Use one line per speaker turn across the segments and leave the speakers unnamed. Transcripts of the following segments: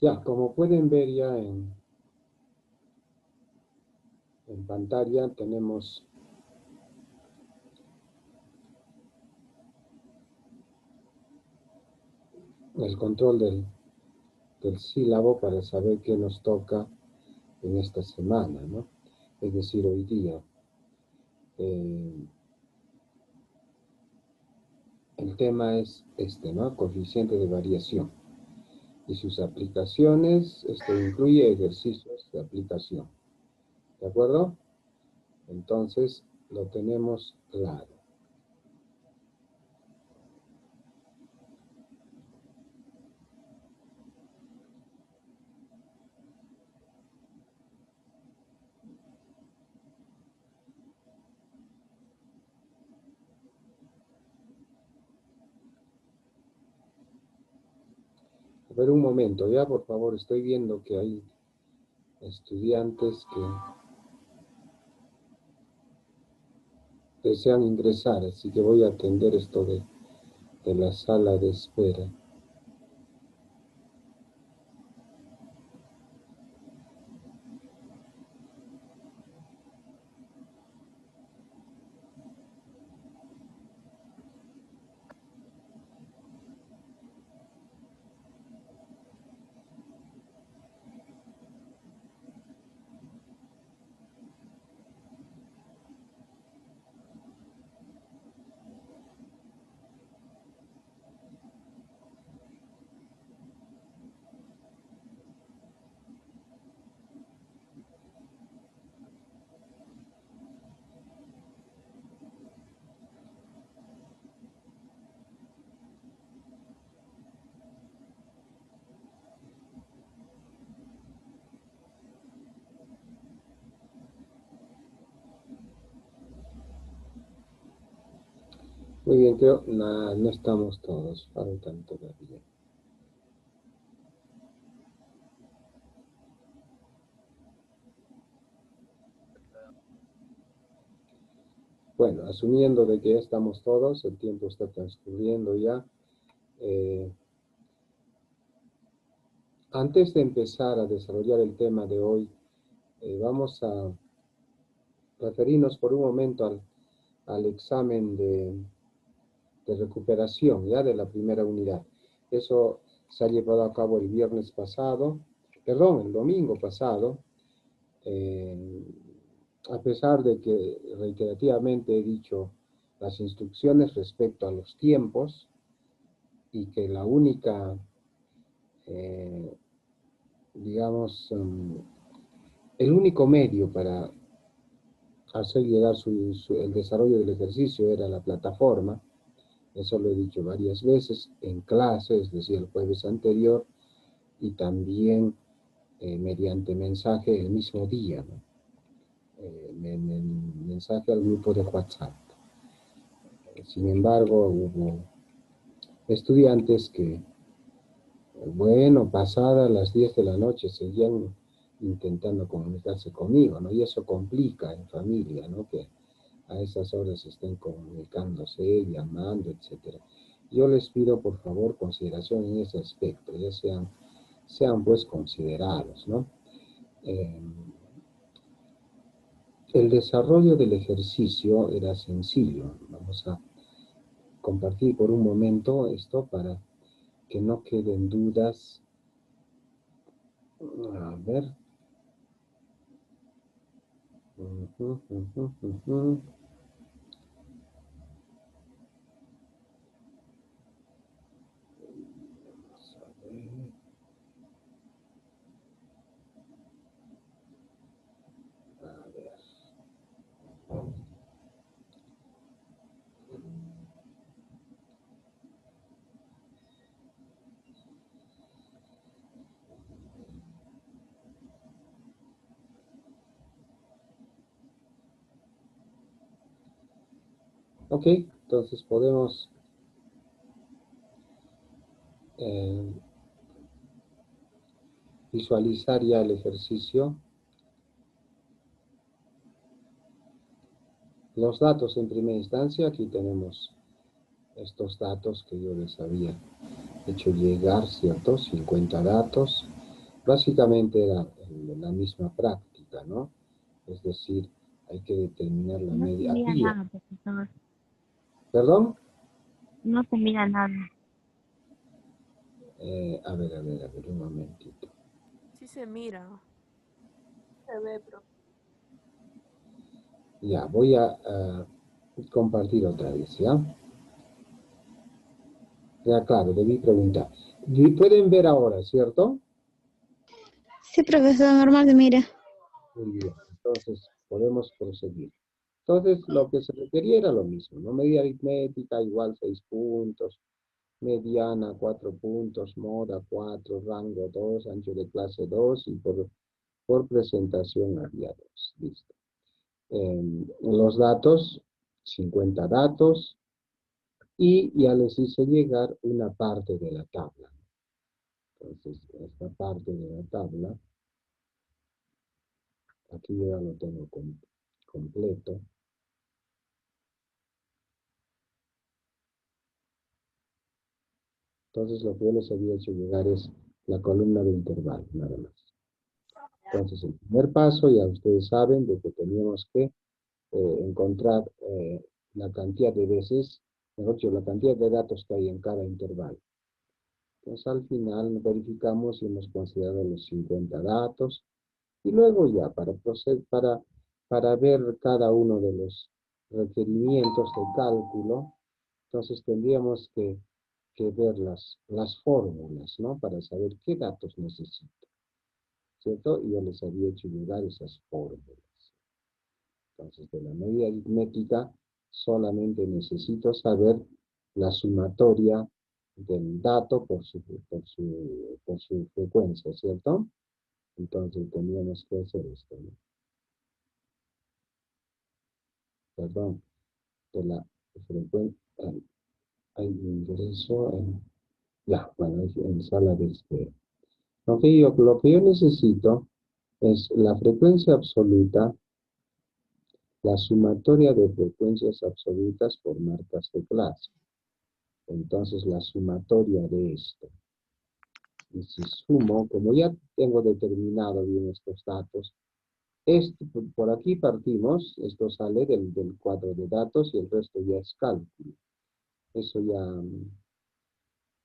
Ya, como pueden ver ya en pantalla, tenemos el control del sílabo para saber qué nos toca en esta semana, ¿no? Es decir, hoy día. El tema es este, ¿no? Coeficiente de variación. Y sus aplicaciones, esto incluye ejercicios de aplicación. ¿De acuerdo? Entonces, lo tenemos claro. A ver, un momento, ya, por favor, estoy viendo que hay estudiantes que desean ingresar, así que voy a atender esto de la sala de espera. Muy bien, creo, no estamos todos, faltan todavía. Bueno, asumiendo de que ya estamos todos, el tiempo está transcurriendo ya. Antes de empezar a desarrollar el tema de hoy, vamos a referirnos por un momento al examen de recuperación, ya de la primera unidad. Eso se ha llevado a cabo el viernes pasado, perdón, el domingo pasado, a pesar de que reiterativamente he dicho las instrucciones respecto a los tiempos y que la única, digamos, el único medio para hacer llegar el desarrollo del ejercicio era la plataforma. Eso lo he dicho varias veces en clase, es decir, el jueves anterior, y también mediante mensaje el mismo día, ¿no? Mensaje al grupo de WhatsApp. Sin embargo, hubo estudiantes que, bueno, pasadas las 10 de la noche, seguían intentando comunicarse conmigo, ¿no? Y eso complica en familia, ¿no? Que a esas horas estén comunicándose, llamando, etc. Yo les pido, por favor, consideración en ese aspecto, ya sean pues considerados, ¿no? El desarrollo del ejercicio era sencillo. Vamos a compartir por un momento esto para que no queden dudas. A ver. Ok, entonces podemos visualizar ya el ejercicio. Los datos en primera instancia, aquí tenemos estos datos que yo les había hecho llegar, ¿cierto? 50 datos. Básicamente era la misma práctica, ¿no? Es decir, hay que determinar la
No se
media.
mira
Aquí,
nada, profesor.
¿perdón?
No se mira nada.
A ver, un momentito.
Sí se mira. Se ve, pero
Ya, voy a compartir otra vez, ¿ya? Ya, claro, debí preguntar. Y pueden ver ahora, ¿cierto?
Sí, profesor, normal se mira.
Muy bien, entonces podemos proseguir. Entonces, lo que se requería era lo mismo, ¿no? Medida aritmética igual 6 puntos, mediana 4 puntos, moda 4, rango 2, ancho de clase 2 y por presentación había 2. Listo. Los datos, 50 datos, y ya les hice llegar una parte de la tabla. Entonces, esta parte de la tabla, aquí yo ya lo tengo completo. Entonces, lo que yo les había hecho llegar es la columna de intervalo, nada más. Entonces, el primer paso, ya ustedes saben, de que teníamos que encontrar la cantidad de veces, mejor dicho, la cantidad de datos que hay en cada intervalo. Entonces, al final verificamos si hemos considerado los 50 datos y luego ya para ver cada uno de los requerimientos de cálculo, entonces tendríamos que ver las fórmulas, ¿no? Para saber qué datos necesito, ¿cierto? Y yo les había hecho llegar esas fórmulas. Entonces, de la media aritmética solamente necesito saber la sumatoria del dato por su frecuencia, ¿cierto? Entonces, teníamos que hacer esto, ¿no? Perdón, de la frecuencia, hay ingreso en, ya, bueno, en sala de espera. Lo que yo necesito es la frecuencia absoluta, la sumatoria de frecuencias absolutas por marcas de clase. Entonces, la sumatoria de esto. Y si sumo, como ya tengo determinado bien estos datos, por aquí partimos, esto sale del cuadro de datos y el resto ya es cálculo. Eso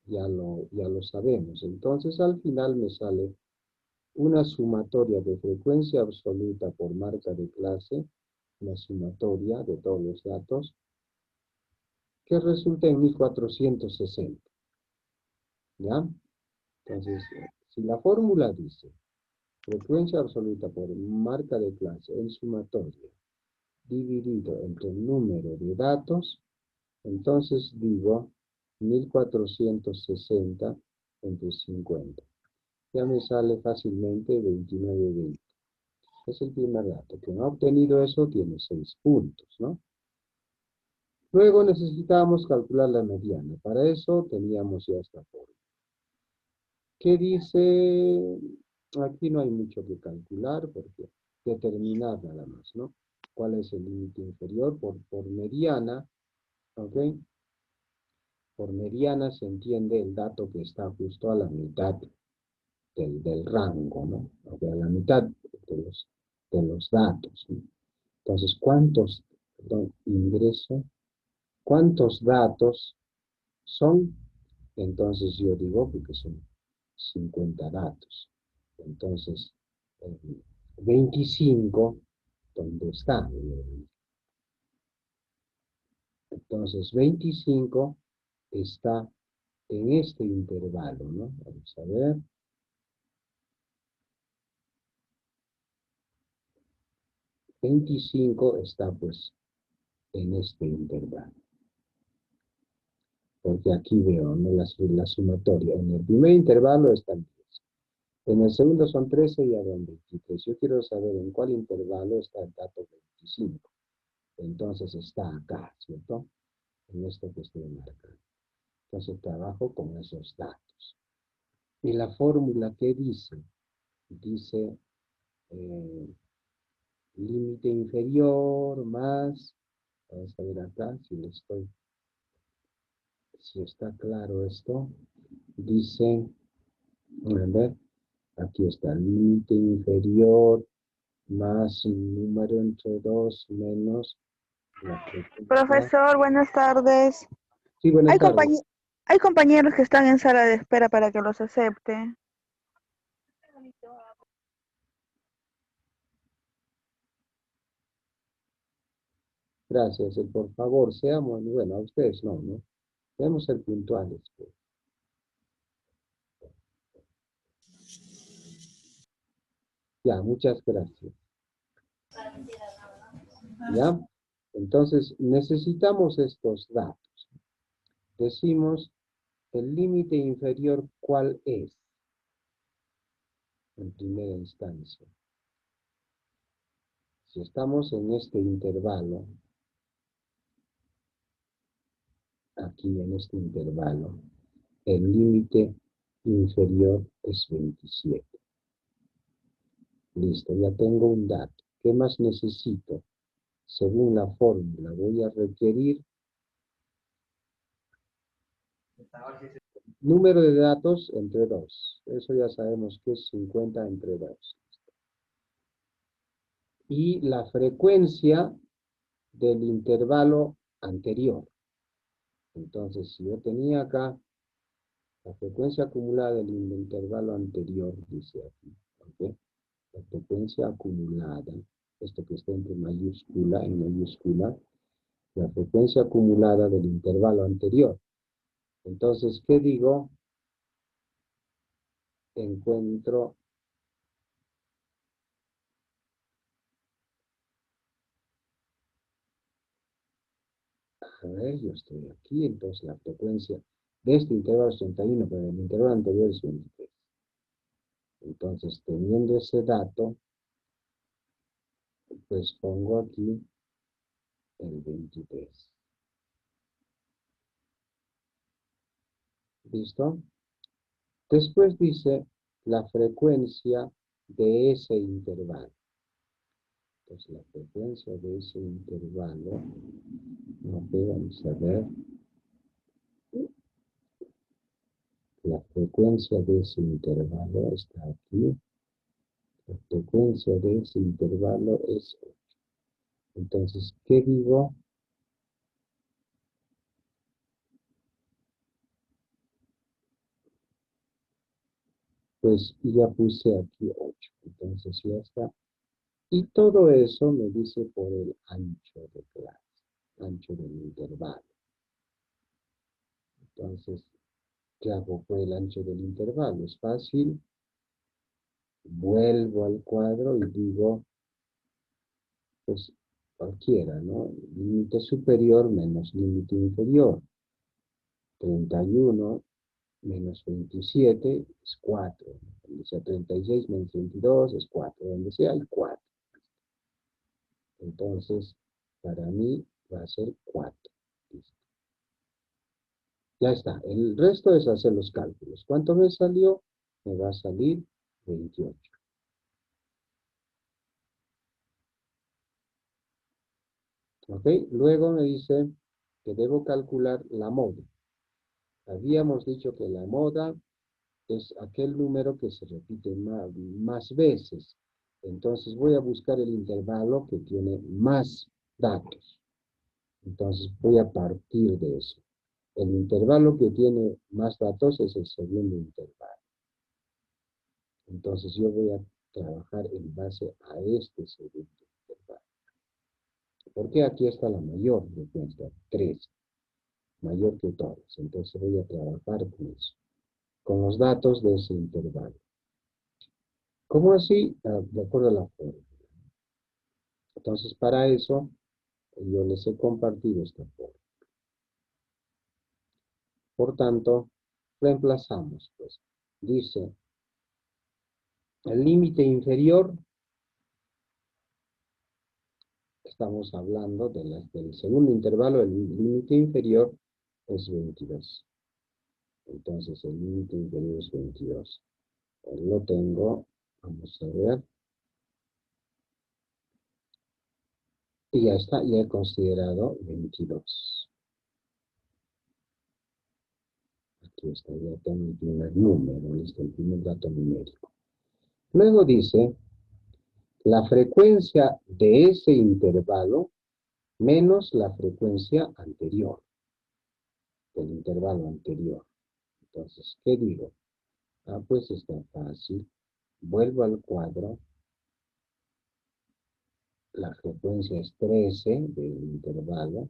ya lo sabemos. Entonces, al final me sale una sumatoria de frecuencia absoluta por marca de clase, la sumatoria de todos los datos, que resulta en 1460. ¿Ya? Entonces, si la fórmula dice frecuencia absoluta por marca de clase en sumatoria dividido entre el número de datos, entonces digo 1460 entre 50. Ya me sale fácilmente 29,20. Es el primer dato. Quien ha obtenido eso tiene 6 puntos, ¿no? Luego necesitábamos calcular la mediana. Para eso teníamos ya esta fórmula. ¿Qué dice? Aquí no hay mucho que calcular porque determinar nada más, ¿no? ¿Cuál es el límite inferior? Por mediana, ¿ok? Por mediana se entiende el dato que está justo a la mitad del rango, ¿no? O sea, a la mitad de los datos, ¿no? Entonces, ¿cuántos datos son? Entonces yo digo, porque son 50 datos. Entonces, eh, 25, ¿dónde está? Entonces, 25 está en este intervalo, ¿no? Vamos a ver. 25 está, pues, en este intervalo. Porque aquí veo, ¿no? La sumatoria. En el primer intervalo están 10. En el segundo son 13 y ahora 23. Yo quiero saber en cuál intervalo está el dato 25. Entonces está acá, ¿cierto? En esto que estoy marcando. Entonces trabajo con esos datos. Y la fórmula que dice, límite inferior más, vamos a ver acá si está claro esto, dice, a ver, Aquí está el límite inferior más un número entre 2 menos la frecuencia.
Profesor, buenas tardes.
Sí, buenas
Hay,
tardes.
hay compañeros que están en sala de espera para que los acepte.
Gracias. Por favor, seamos, bueno, a ustedes no, ¿no? Debemos ser puntuales, pues. Ya, muchas gracias. ¿Ya? Entonces, necesitamos estos datos. Decimos, el límite inferior, ¿cuál es? En primera instancia. Si estamos en este intervalo, aquí en este intervalo, el límite inferior es 27. Listo, ya tengo un dato. ¿Qué más necesito? Según la fórmula, voy a requerir número de datos entre 2. Eso ya sabemos que es 50 entre 2. Y la frecuencia del intervalo anterior. Entonces, si yo tenía acá la frecuencia acumulada del intervalo anterior, dice aquí, ¿ok? La frecuencia acumulada, esto que está entre mayúscula, en mayúscula, la frecuencia acumulada del intervalo anterior. Entonces, ¿qué digo? Encuentro a ver, yo estoy aquí, entonces la frecuencia de este intervalo es 31, pero el intervalo anterior es 23. Entonces, teniendo ese dato, pues pongo aquí el 23. ¿Listo? Después dice la frecuencia de ese intervalo. Entonces, la frecuencia de ese intervalo, vamos a ver, la frecuencia de ese intervalo está aquí. La frecuencia de ese intervalo es 8. Entonces, ¿qué digo? Pues ya puse aquí 8. Entonces ya está. Y todo eso me dice por el ancho de clase, ancho del intervalo. Entonces, ¿qué hago por el ancho del intervalo? Es fácil. Vuelvo al cuadro y digo, pues cualquiera, ¿no? Límite superior menos límite inferior. 31 menos 27 es 4. Donde sea 36 menos 22 es 4. Donde sea hay 4. Entonces, para mí va a ser 4. Listo. Ya está. El resto es hacer los cálculos. ¿Cuánto me salió? Me va a salir 28. ¿Ok? Luego me dice que debo calcular la moda. Habíamos dicho que la moda es aquel número que se repite más veces. Entonces voy a buscar el intervalo que tiene más datos. Entonces voy a partir de eso. El intervalo que tiene más datos es el segundo intervalo. Entonces yo voy a trabajar en base a este segundo intervalo. Porque aquí está la mayor frecuencia, 3, mayor que todas. Entonces voy a trabajar con eso, con los datos de ese intervalo. ¿Cómo así? De acuerdo a la fórmula. Entonces para eso yo les he compartido esta fórmula. Por tanto, reemplazamos, pues. Dice, el límite inferior, estamos hablando del segundo intervalo, el límite inferior es 22. Entonces el límite inferior es 22. Lo tengo, vamos a ver. Y ya está, ya he considerado 22. Aquí está, ya tengo el primer número, listo, el primer dato numérico. Luego dice, la frecuencia de ese intervalo menos la frecuencia anterior, del intervalo anterior. Entonces, ¿qué digo? Ah, pues está fácil. Vuelvo al cuadro. La frecuencia es 13 del intervalo.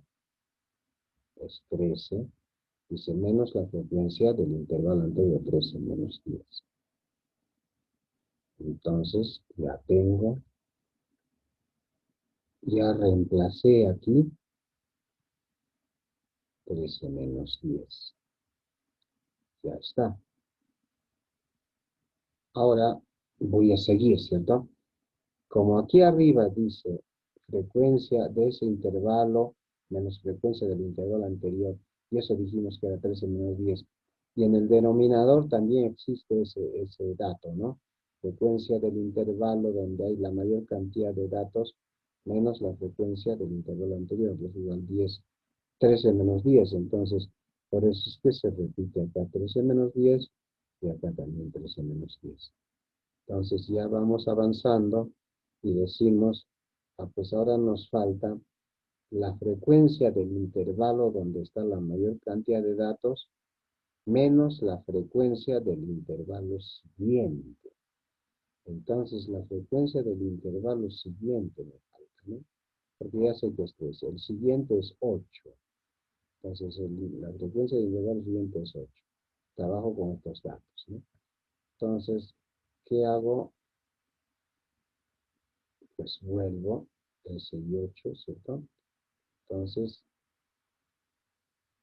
Es 13. Dice menos la frecuencia del intervalo anterior, 13 menos 10. Entonces, ya reemplacé aquí 13 menos 10. Ya está. Ahora voy a seguir, ¿cierto? Como aquí arriba dice frecuencia de ese intervalo menos frecuencia del intervalo anterior, y eso dijimos que era 13 menos 10. Y en el denominador también existe ese dato, ¿no? Frecuencia del intervalo donde hay la mayor cantidad de datos menos la frecuencia del intervalo anterior, que es igual 10, 13 menos 10. Entonces, por eso es que se repite acá 13 menos 10 y acá también 13 menos 10. Entonces ya vamos avanzando y decimos, pues ahora nos falta la frecuencia del intervalo donde está la mayor cantidad de datos menos la frecuencia del intervalo siguiente. Entonces la frecuencia del intervalo siguiente me falta, ¿no? Porque ya sé que esto es, el siguiente es 8. Entonces la frecuencia del intervalo siguiente es 8. Trabajo con estos datos, ¿no? Entonces, ¿qué hago? Pues vuelvo 13 y 8, ¿cierto? Entonces,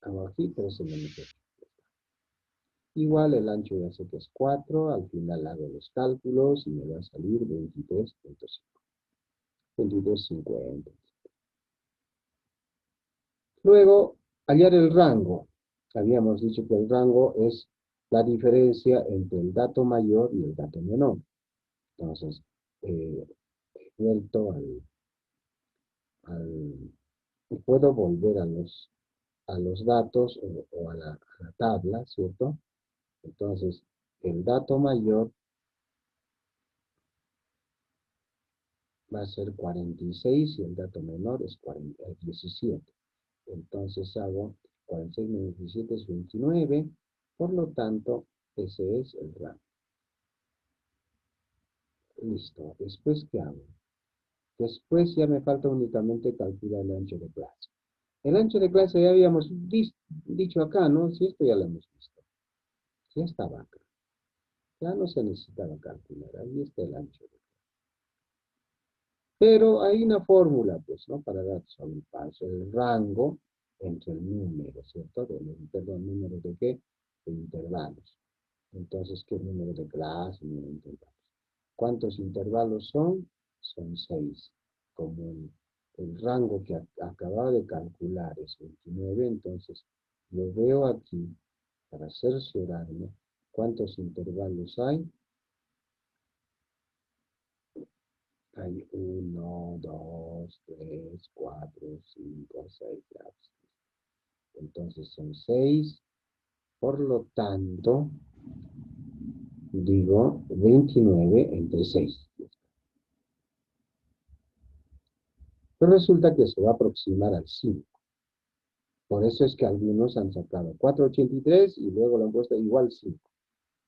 hago aquí 13 menos 8. Igual el ancho ya sé que es 4, al final hago los cálculos y me va a salir 23.5. 23.50. Luego, hallar el rango. Habíamos dicho que el rango es la diferencia entre el dato mayor y el dato menor. Entonces, he vuelto puedo volver a los datos o a la tabla, ¿cierto? Entonces, el dato mayor va a ser 46 y el dato menor es 17. Entonces hago 46 menos 17 es 29. Por lo tanto, ese es el rango. Listo. Después, ¿qué hago? Después ya me falta únicamente calcular el ancho de clase. El ancho de clase ya habíamos dicho acá, ¿no? Si esto ya lo hemos visto. Ya estaba acá. Ya no se necesitaba calcular. Ahí está el ancho de clase. Pero hay una fórmula, pues, ¿no? Para dar solo un paso. El rango entre el número, ¿cierto? Perdón, ¿número de qué? De intervalos. Entonces, ¿qué número de clase? Número de intervalos. ¿Cuántos intervalos son? Son 6. Como el rango que acababa de calcular es 29, entonces lo veo aquí para cerciorarme cuántos intervalos hay. Hay 1, 2, 3, 4, 5, 6 grados. Entonces son 6. Por lo tanto, digo 29 entre 6. Pero resulta que se va a aproximar al 5. Por eso es que algunos han sacado 4,83 y luego lo han puesto igual 5.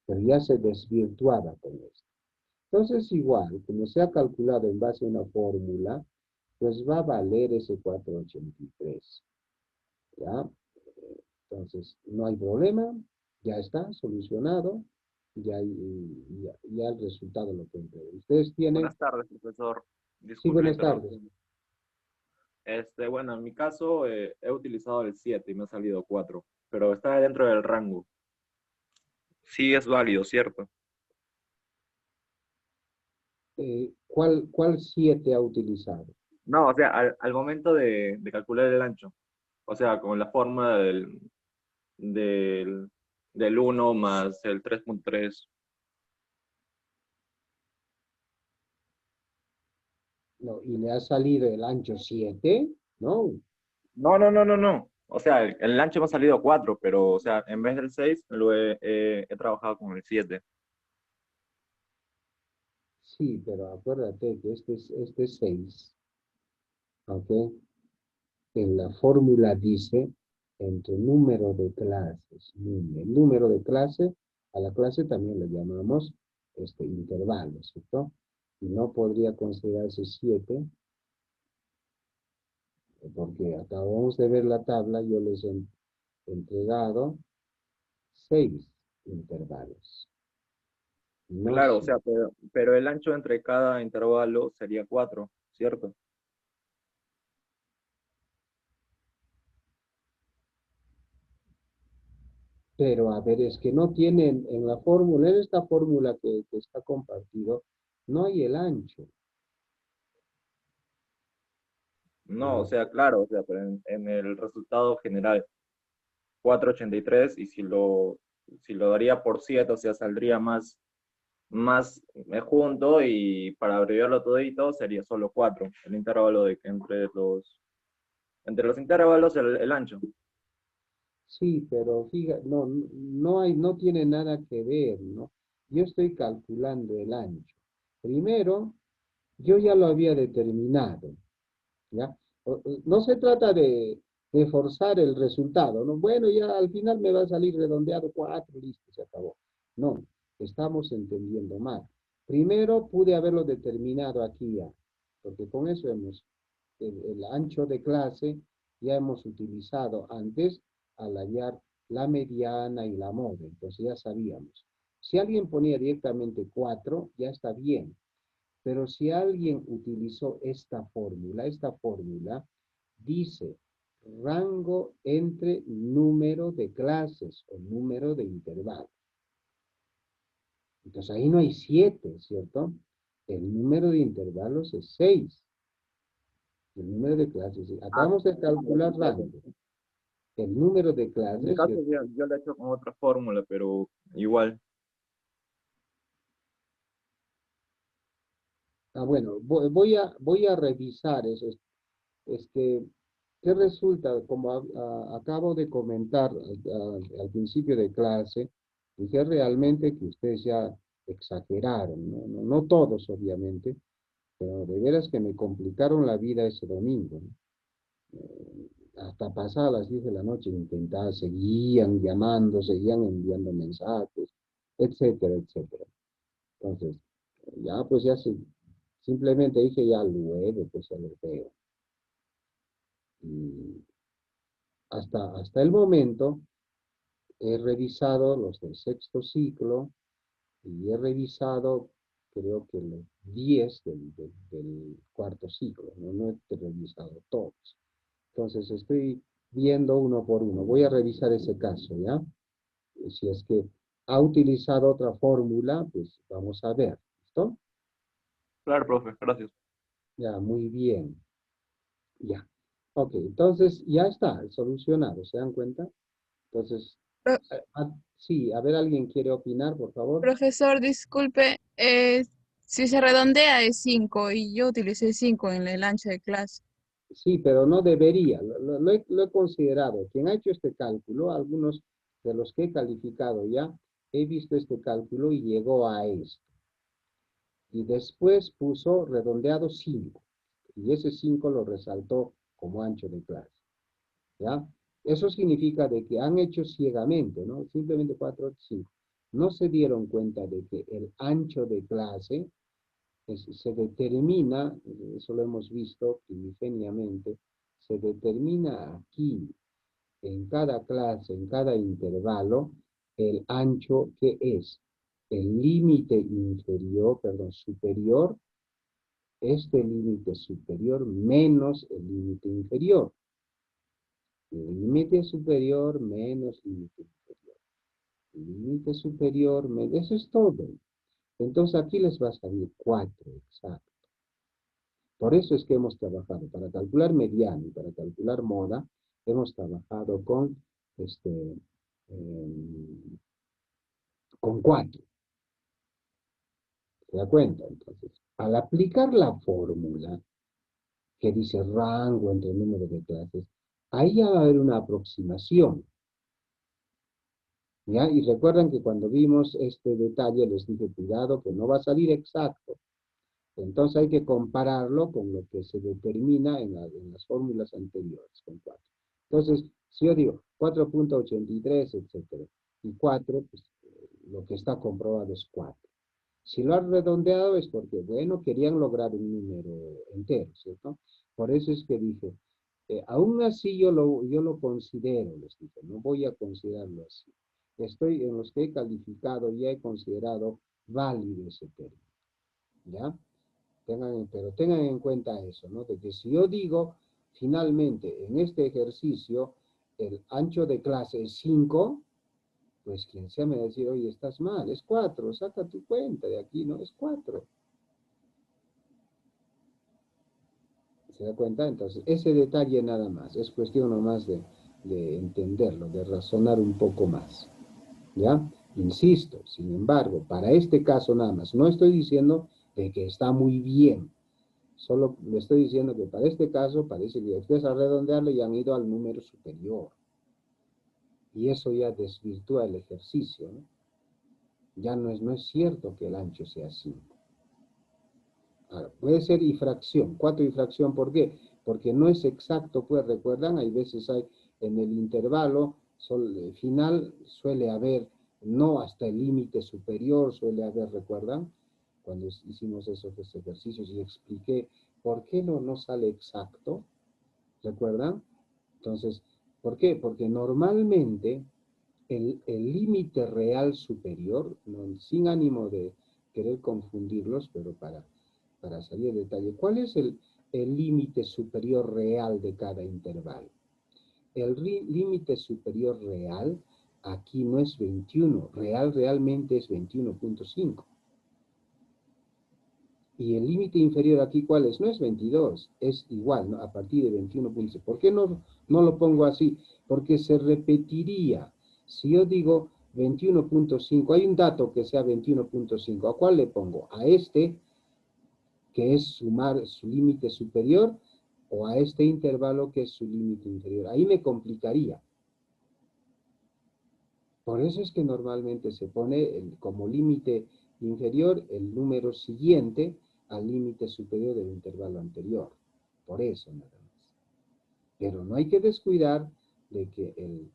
Pero ya se desvirtuaba con esto. Entonces igual, como se ha calculado en base a una fórmula, pues va a valer ese 4,83. ¿Ya? Entonces, no hay problema, ya está solucionado, ya el resultado lo encontré. Ustedes tienen...
Buenas tardes, profesor.
Sí,
Disculpe la
buenas tardes.
interrupción. Bueno, en mi caso he utilizado el 7 y me ha salido 4, pero está dentro del rango. Sí es válido, ¿cierto?
¿Cuál 7 ha utilizado?
No, o sea, al momento de calcular el ancho, o sea, con la forma del, del 1 más el 3.3.
No, y le ha salido el ancho 7, ¿no?
No. O sea, el ancho me ha salido 4, pero, o sea, en vez del 6, he trabajado con el 7.
Sí, pero acuérdate que este es 6, ¿ok? En la fórmula dice entre número de clases. El número de clase, a la clase también le llamamos intervalo, ¿cierto? Y no podría considerarse 7, porque acabamos de ver la tabla, yo les he entregado 6 intervalos, no
Claro, o sea,
7.
pero el ancho entre cada intervalo sería 4, ¿cierto?
Pero a ver, es que no tienen en la fórmula, en esta fórmula que está compartido, no hay el ancho.
No, o sea, claro, o sea, pero en el resultado general, 483, y si lo daría por 7, o sea, saldría más junto, y para abreviarlo todito sería solo 4, el intervalo de que entre los intervalos el ancho.
Sí, pero fíjate, no tiene nada que ver, ¿no? Yo estoy calculando el ancho. Primero, yo ya lo había determinado, ¿ya? No se trata de forzar el resultado, ¿no? Bueno, ya al final me va a salir redondeado 4, listo, se acabó. No, estamos entendiendo mal. Primero pude haberlo determinado aquí ya, porque con eso el ancho de clase ya hemos utilizado antes al hallar la mediana y la moda, entonces ya sabíamos. Si alguien ponía directamente 4, ya está bien, pero si alguien utilizó esta fórmula dice rango entre número de clases o número de intervalos. Entonces ahí no hay 7, ¿cierto? El número de intervalos es 6. El número de clases.
Ah,
Acabamos de calcular rango. El número de
en mi
clases,
caso
¿cierto?
yo lo he hecho con otra fórmula, pero igual.
Bueno, voy a revisar eso. Es que resulta, como acabo de comentar al principio de clase, dije realmente que ustedes ya exageraron, ¿no? No todos, obviamente, pero de veras que me complicaron la vida ese domingo, ¿no? Hasta pasadas las 10 de la noche intentaba, seguían llamando, seguían enviando mensajes, etcétera, etcétera. Entonces, ya pues simplemente dije ya luego, pues ya lo veo. Y hasta el momento he revisado los del sexto ciclo y he revisado creo que los 10 del cuarto ciclo, no he revisado todos. Entonces estoy viendo uno por uno. Voy a revisar ese caso, ¿ya? Si es que ha utilizado otra fórmula, pues vamos a ver. ¿Listo?
Claro, profe, gracias.
Ya, muy bien. Ya. Ok, entonces ya está solucionado, ¿se dan cuenta? Entonces,
Pro-
sí, a ver, ¿alguien quiere opinar, por favor?
Profesor, disculpe, si se redondea es 5 y yo utilicé 5 en el ancho de clase.
Sí, pero no debería. Lo he considerado. Quien ha hecho este cálculo, algunos de los que he calificado ya, he visto este cálculo y llegó a esto. Y después puso redondeado 5. Y ese 5 lo resaltó como ancho de clase. ¿Ya? Eso significa de que han hecho ciegamente, ¿no? Simplemente 4, 5. No se dieron cuenta de que el ancho de clase se determina, eso lo hemos visto primigeniamente, se determina aquí, en cada clase, en cada intervalo, el ancho que es el límite inferior, perdón, superior, este límite superior menos el límite inferior. Límite superior menos límite inferior. Límite superior menos, eso es todo. Entonces aquí les va a salir 4, exacto. Por eso es que hemos trabajado, para calcular mediano y para calcular moda, hemos trabajado eh, con 4. ¿Se da cuenta? Entonces, al aplicar la fórmula que dice rango entre el número de clases, ahí ya va a haber una aproximación. ¿Ya? Y recuerdan que cuando vimos este detalle les dije, cuidado, que no va a salir exacto, Entonces hay que compararlo con lo que se determina en las fórmulas anteriores, con 4. Entonces, si yo digo 4.83, etcétera, y 4, pues lo que está comprobado es 4. Si lo han redondeado es porque, bueno, querían lograr un número entero, ¿cierto? Por eso es que dije, aún así yo lo considero, les dije, no voy a considerarlo así. Estoy en los que he calificado y he considerado válido ese término, ¿ya? Pero tengan en cuenta eso, ¿no? De que si yo digo, finalmente, en este ejercicio, el ancho de clase es 5, pues quien sea me va a decir, oye, estás mal, es 4, saca tu cuenta de aquí, ¿no? Es 4. ¿Se da cuenta? Entonces, ese detalle nada más, es cuestión nomás de entenderlo, de razonar un poco más, ¿ya? Insisto, sin embargo, para este caso nada más, no estoy diciendo de que está muy bien, solo le estoy diciendo que para este caso parece que ustedes al redondearlo y han ido al número superior. Y eso ya desvirtúa el ejercicio, ¿no? Ya no es cierto que el ancho sea 5. Ahora, puede ser y fracción, 4 y fracción, ¿por qué? Porque no es exacto, pues recuerdan, hay veces hay en el intervalo final suele haber, no hasta el límite superior suele haber, ¿recuerdan? Cuando hicimos esos ejercicios y expliqué por qué no sale exacto, ¿recuerdan? Entonces, ¿por qué? Porque normalmente el límite real superior, no, sin ánimo de querer confundirlos, pero para salir de detalle, ¿cuál es el límite superior real de cada intervalo? El límite superior real aquí no es 21, realmente es 21.5. Y el límite inferior aquí, ¿cuál es? No es 22, es igual, ¿no? A partir de 21.5. ¿Por qué no lo pongo así? Porque se repetiría. Si yo digo 21.5, hay un dato que sea 21.5, ¿a cuál le pongo? ¿A este, que es su límite superior, o a este intervalo que es su límite inferior? Ahí me complicaría. Por eso es que normalmente se pone como límite inferior el número siguiente al límite superior del intervalo anterior. Por eso nada más. Pero no hay que descuidar de que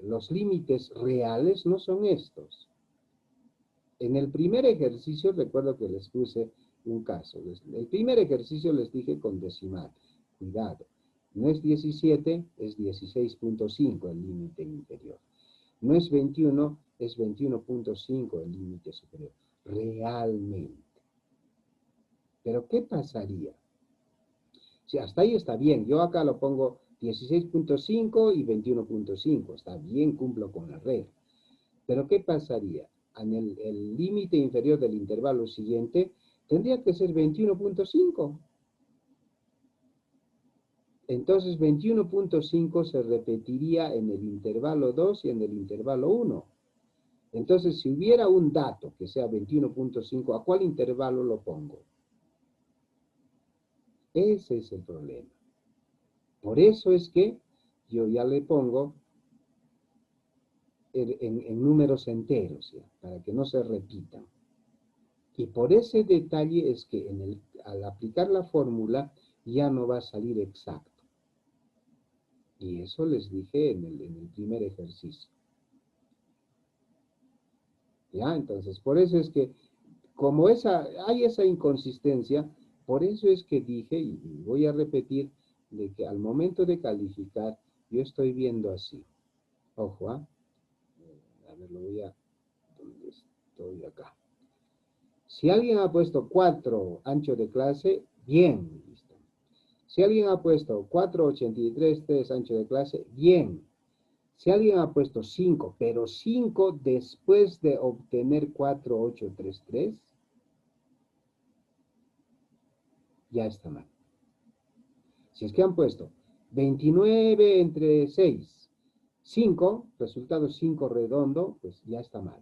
los límites reales no son estos. En el primer ejercicio, recuerdo que les puse un caso. El primer ejercicio les dije con decimal. Cuidado. No es 17, es 16.5 el límite inferior. No es 21, es 21.5 el límite superior. Realmente. Pero ¿qué pasaría? Si hasta ahí está bien, yo acá lo pongo 16.5 y 21.5, está bien, cumplo con la regla. Pero ¿qué pasaría? En el límite inferior del intervalo siguiente tendría que ser 21.5. Entonces 21.5 se repetiría en el intervalo 2 y en el intervalo 1. Entonces, si hubiera un dato que sea 21.5, ¿a cuál intervalo lo pongo? Ese es el problema. Por eso es que yo ya le pongo en números enteros, ¿ya? Para que no se repitan. Y por ese detalle es que al aplicar la fórmula ya no va a salir exacto. Y eso les dije en el primer ejercicio. ¿Ya? Entonces, por eso es que, como hay esa inconsistencia, por eso es que dije, y voy a repetir, de que al momento de calificar, yo estoy viendo así. Ojo, ¿ah? A ver, ¿dónde estoy acá? Si alguien ha puesto 4 ancho de clase, bien, listo. Si alguien ha puesto 4.83, 3 ancho de clase, bien. Si alguien ha puesto 5, pero 5 después de obtener 4.833, ya está mal. Si es que han puesto 29 entre 6, 5, resultado 5 redondo, pues ya está mal.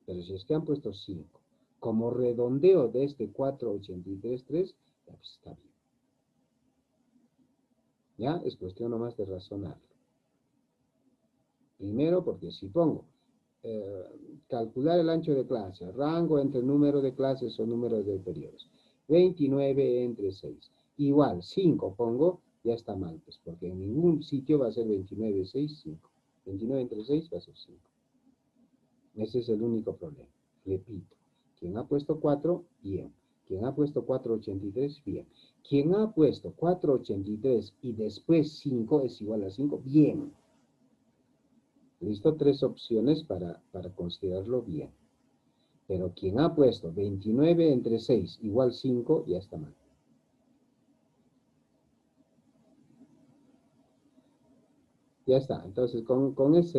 Pero si es que han puesto 5, como redondeo de este 4.833, ya pues está bien. Ya es cuestión nomás de razonarlo. Primero, porque si pongo calcular el ancho de clase, rango entre número de clases o número de periodos. 29 entre 6. Igual, 5 pongo, ya está mal, pues, porque en ningún sitio va a ser 29, 6, 5. 29 entre 6 va a ser 5. Ese es el único problema. Repito, quien ha puesto 4, bien. Quien ha puesto 483, bien. Quien ha puesto 483 y después 5 es igual a 5, bien. Listo, 3 opciones para considerarlo bien. Pero quien ha puesto 29 entre 6 igual 5, ya está mal. Ya está. Entonces, con esa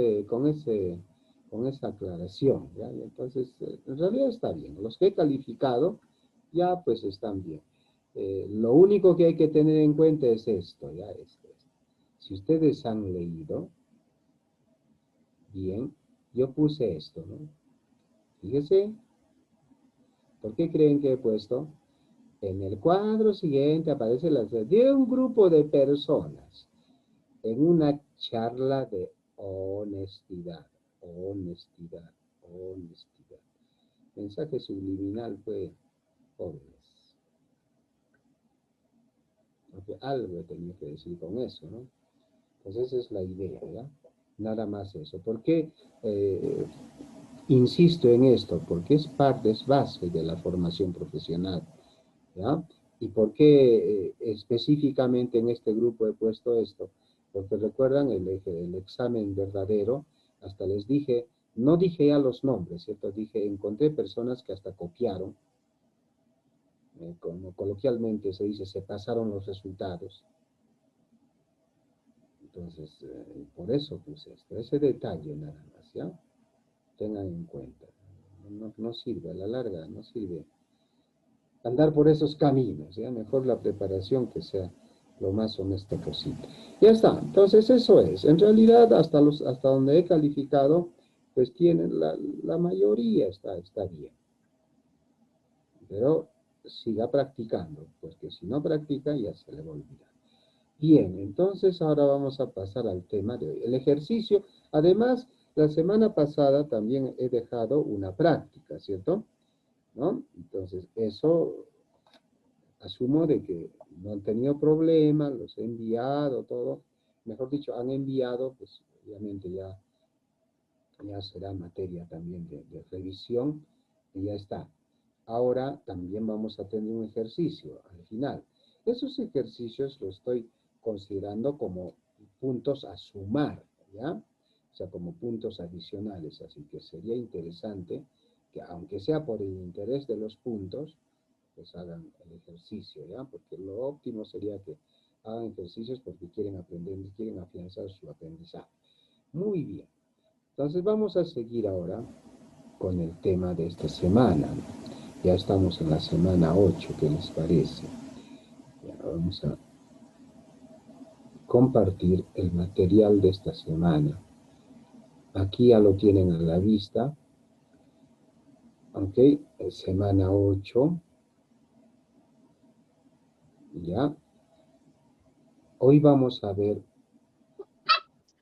aclaración, ¿ya? Y entonces, en realidad está bien. Los que he calificado, ya pues están bien. Lo único que hay que tener en cuenta es esto, ¿ya? Si ustedes han leído, bien, yo puse esto, ¿no? Fíjese, ¿por qué creen que he puesto? En el cuadro siguiente aparece la de un grupo de personas en una charla de honestidad. Honestidad. Mensaje subliminal fue jóvenes. Porque algo tenía que decir con eso, ¿no? Pues esa es la idea, ¿ya? Nada más eso. ¿Por qué insisto en esto? Porque es parte, es base de la formación profesional, ¿ya? ¿Y por qué específicamente en este grupo he puesto esto? Porque recuerdan el examen verdadero, hasta les dije, no dije ya los nombres, ¿cierto? Dije, encontré personas que hasta copiaron, como coloquialmente se dice, se pasaron los resultados. Entonces, por eso puse esto, ese detalle nada más, ¿ya? Tengan en cuenta. No sirve, a la larga no sirve andar por esos caminos, ¿ya? Mejor la preparación que sea lo más honesta posible. Ya está, entonces eso es. En realidad, hasta donde he calificado, pues tienen la mayoría está bien. Pero siga practicando, porque si no practica ya se le va a olvidar. Bien, entonces ahora vamos a pasar al tema de hoy. El ejercicio, además, la semana pasada también he dejado una práctica, ¿cierto? ¿No? Entonces, eso asumo de que no han tenido problemas, los he enviado, todo. Mejor dicho, han enviado, pues obviamente ya será materia también de revisión y ya está. Ahora también vamos a tener un ejercicio al final. Esos ejercicios los estoy considerando como puntos a sumar, ¿ya? O sea, como puntos adicionales. Así que sería interesante que, aunque sea por el interés de los puntos, pues hagan el ejercicio, ¿ya? Porque lo óptimo sería que hagan ejercicios porque quieren aprender y quieren afianzar su aprendizaje. Muy bien. Entonces vamos a seguir ahora con el tema de esta semana. Ya estamos en la semana 8, ¿qué les parece? Ya vamos a compartir el material de esta semana. Aquí ya lo tienen a la vista. Ok, semana 8. Ya. Hoy vamos a ver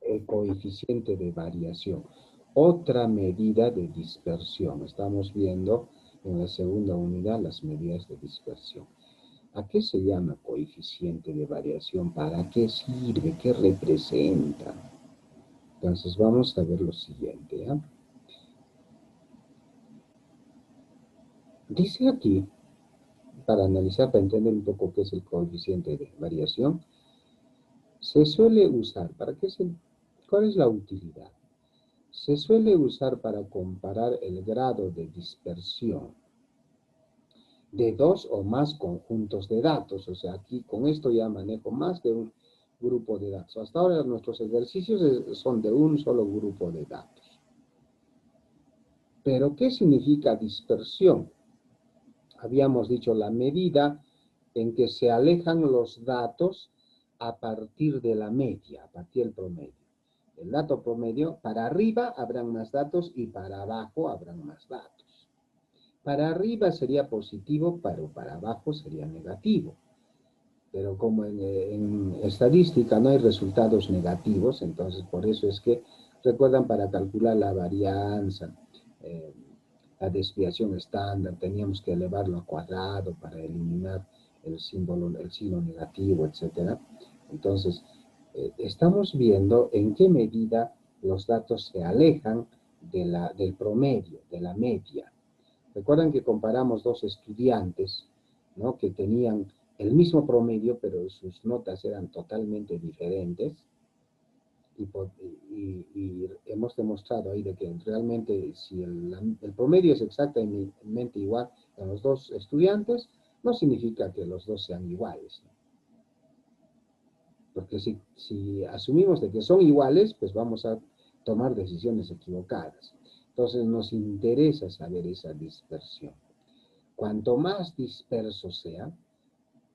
el coeficiente de variación. Otra medida de dispersión. Estamos viendo en la segunda unidad las medidas de dispersión. ¿A qué se llama coeficiente de variación? ¿Para qué sirve? ¿Qué representa? Entonces vamos a ver lo siguiente, ¿ya? Dice aquí, para analizar, para entender un poco qué es el coeficiente de variación, se suele usar, ¿cuál es la utilidad? Se suele usar para comparar el grado de dispersión de dos o más conjuntos de datos. O sea, aquí con esto ya manejo más de un grupo de datos. Hasta ahora nuestros ejercicios son de un solo grupo de datos. Pero, ¿qué significa dispersión? Habíamos dicho la medida en que se alejan los datos a partir de la media, a partir del promedio. El dato promedio, para arriba habrán más datos y para abajo habrán más datos. Para arriba sería positivo, pero para abajo sería negativo. Pero como en estadística no hay resultados negativos, entonces por eso es que Recuerdan, para calcular la varianza, la desviación estándar, teníamos que elevarlo a cuadrado para eliminar el signo negativo, etc. Entonces, estamos viendo en qué medida los datos se alejan del promedio, de la media. Recuerdan que comparamos dos estudiantes, ¿no?, que tenían el mismo promedio, pero sus notas eran totalmente diferentes. Y hemos demostrado ahí de que realmente si el promedio es exactamente igual en los dos estudiantes, no significa que los dos sean iguales, ¿no? Porque si asumimos de que son iguales, pues vamos a tomar decisiones equivocadas. Entonces nos interesa saber esa dispersión. Cuanto más disperso sea,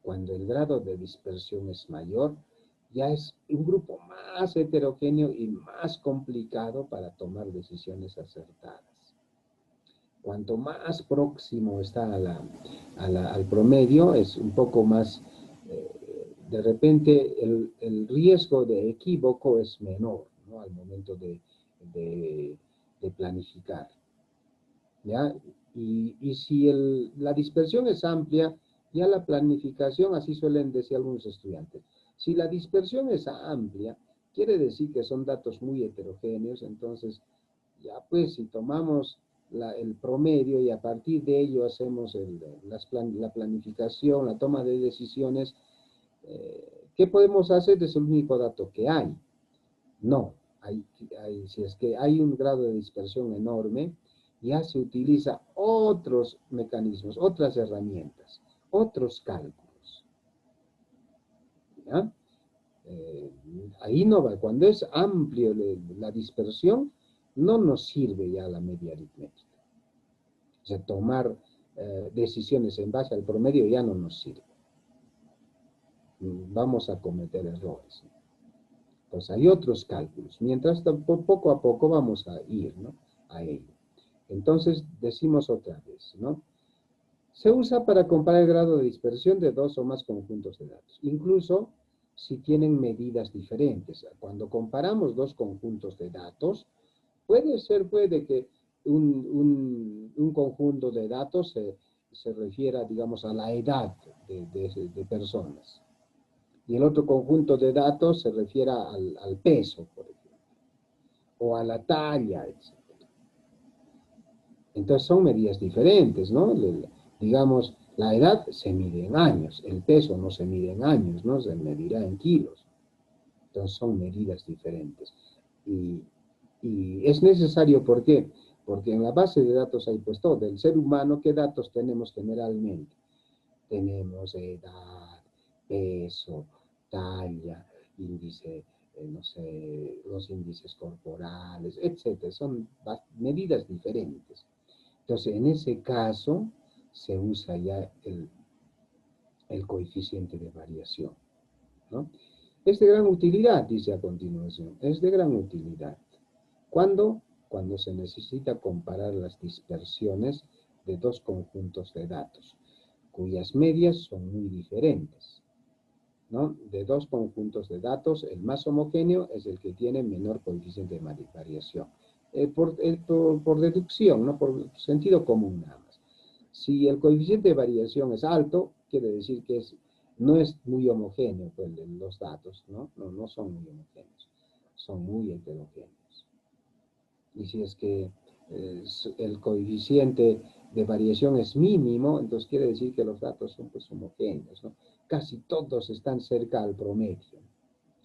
cuando el grado de dispersión es mayor, ya es un grupo más heterogéneo y más complicado para tomar decisiones acertadas. Cuanto más próximo está al promedio, es un poco más, de repente el riesgo de equívoco es menor, ¿no?, al momento de planificar, ¿ya? Y si la dispersión es amplia, ya la planificación, así suelen decir algunos estudiantes, si la dispersión es amplia, quiere decir que son datos muy heterogéneos. Entonces, ya pues, si tomamos el promedio y a partir de ello hacemos la planificación, la toma de decisiones, ¿qué podemos hacer? Es el único dato que hay. No, si es que hay un grado de dispersión enorme, ya se utiliza otros mecanismos, otras herramientas, otros cálculos, ¿ya? Ahí no va. Cuando es amplio la dispersión, no nos sirve ya la media aritmética. O sea, tomar decisiones en base al promedio ya no nos sirve. Vamos a cometer errores. Pues hay otros cálculos. Mientras, poco a poco vamos a ir, ¿no?, a ello. Entonces, decimos otra vez, ¿no? Se usa para comparar el grado de dispersión de dos o más conjuntos de datos, incluso si tienen medidas diferentes. Cuando comparamos dos conjuntos de datos, puede que un conjunto de datos se refiera, digamos, a la edad de personas, y el otro conjunto de datos se refiera al peso, por ejemplo, o a la talla, etc. Entonces son medidas diferentes, ¿no? Digamos, la edad se mide en años, el peso no se mide en años, ¿no? Se medirá en kilos. Entonces son medidas diferentes. Y es necesario, ¿por qué? Porque en la base de datos hay pues todo. Del ser humano, ¿qué datos tenemos generalmente? Tenemos edad, peso, talla, índice, no sé, los índices corporales, etc. Son medidas diferentes. Entonces, en ese caso, se usa ya el coeficiente de variación, ¿no? Es de gran utilidad, dice a continuación, es de gran utilidad. ¿Cuándo? Cuando se necesita comparar las dispersiones de dos conjuntos de datos, cuyas medias son muy diferentes, ¿no? De dos conjuntos de datos, el más homogéneo es el que tiene menor coeficiente de variación. Por deducción, ¿no?, por sentido común nada más. Si el coeficiente de variación es alto, quiere decir que no es muy homogéneo, pues, los datos, ¿no? No son muy homogéneos, son muy heterogéneos. Y si es que el coeficiente de variación es mínimo, entonces quiere decir que los datos son pues homogéneos, ¿no? Casi todos están cerca al promedio,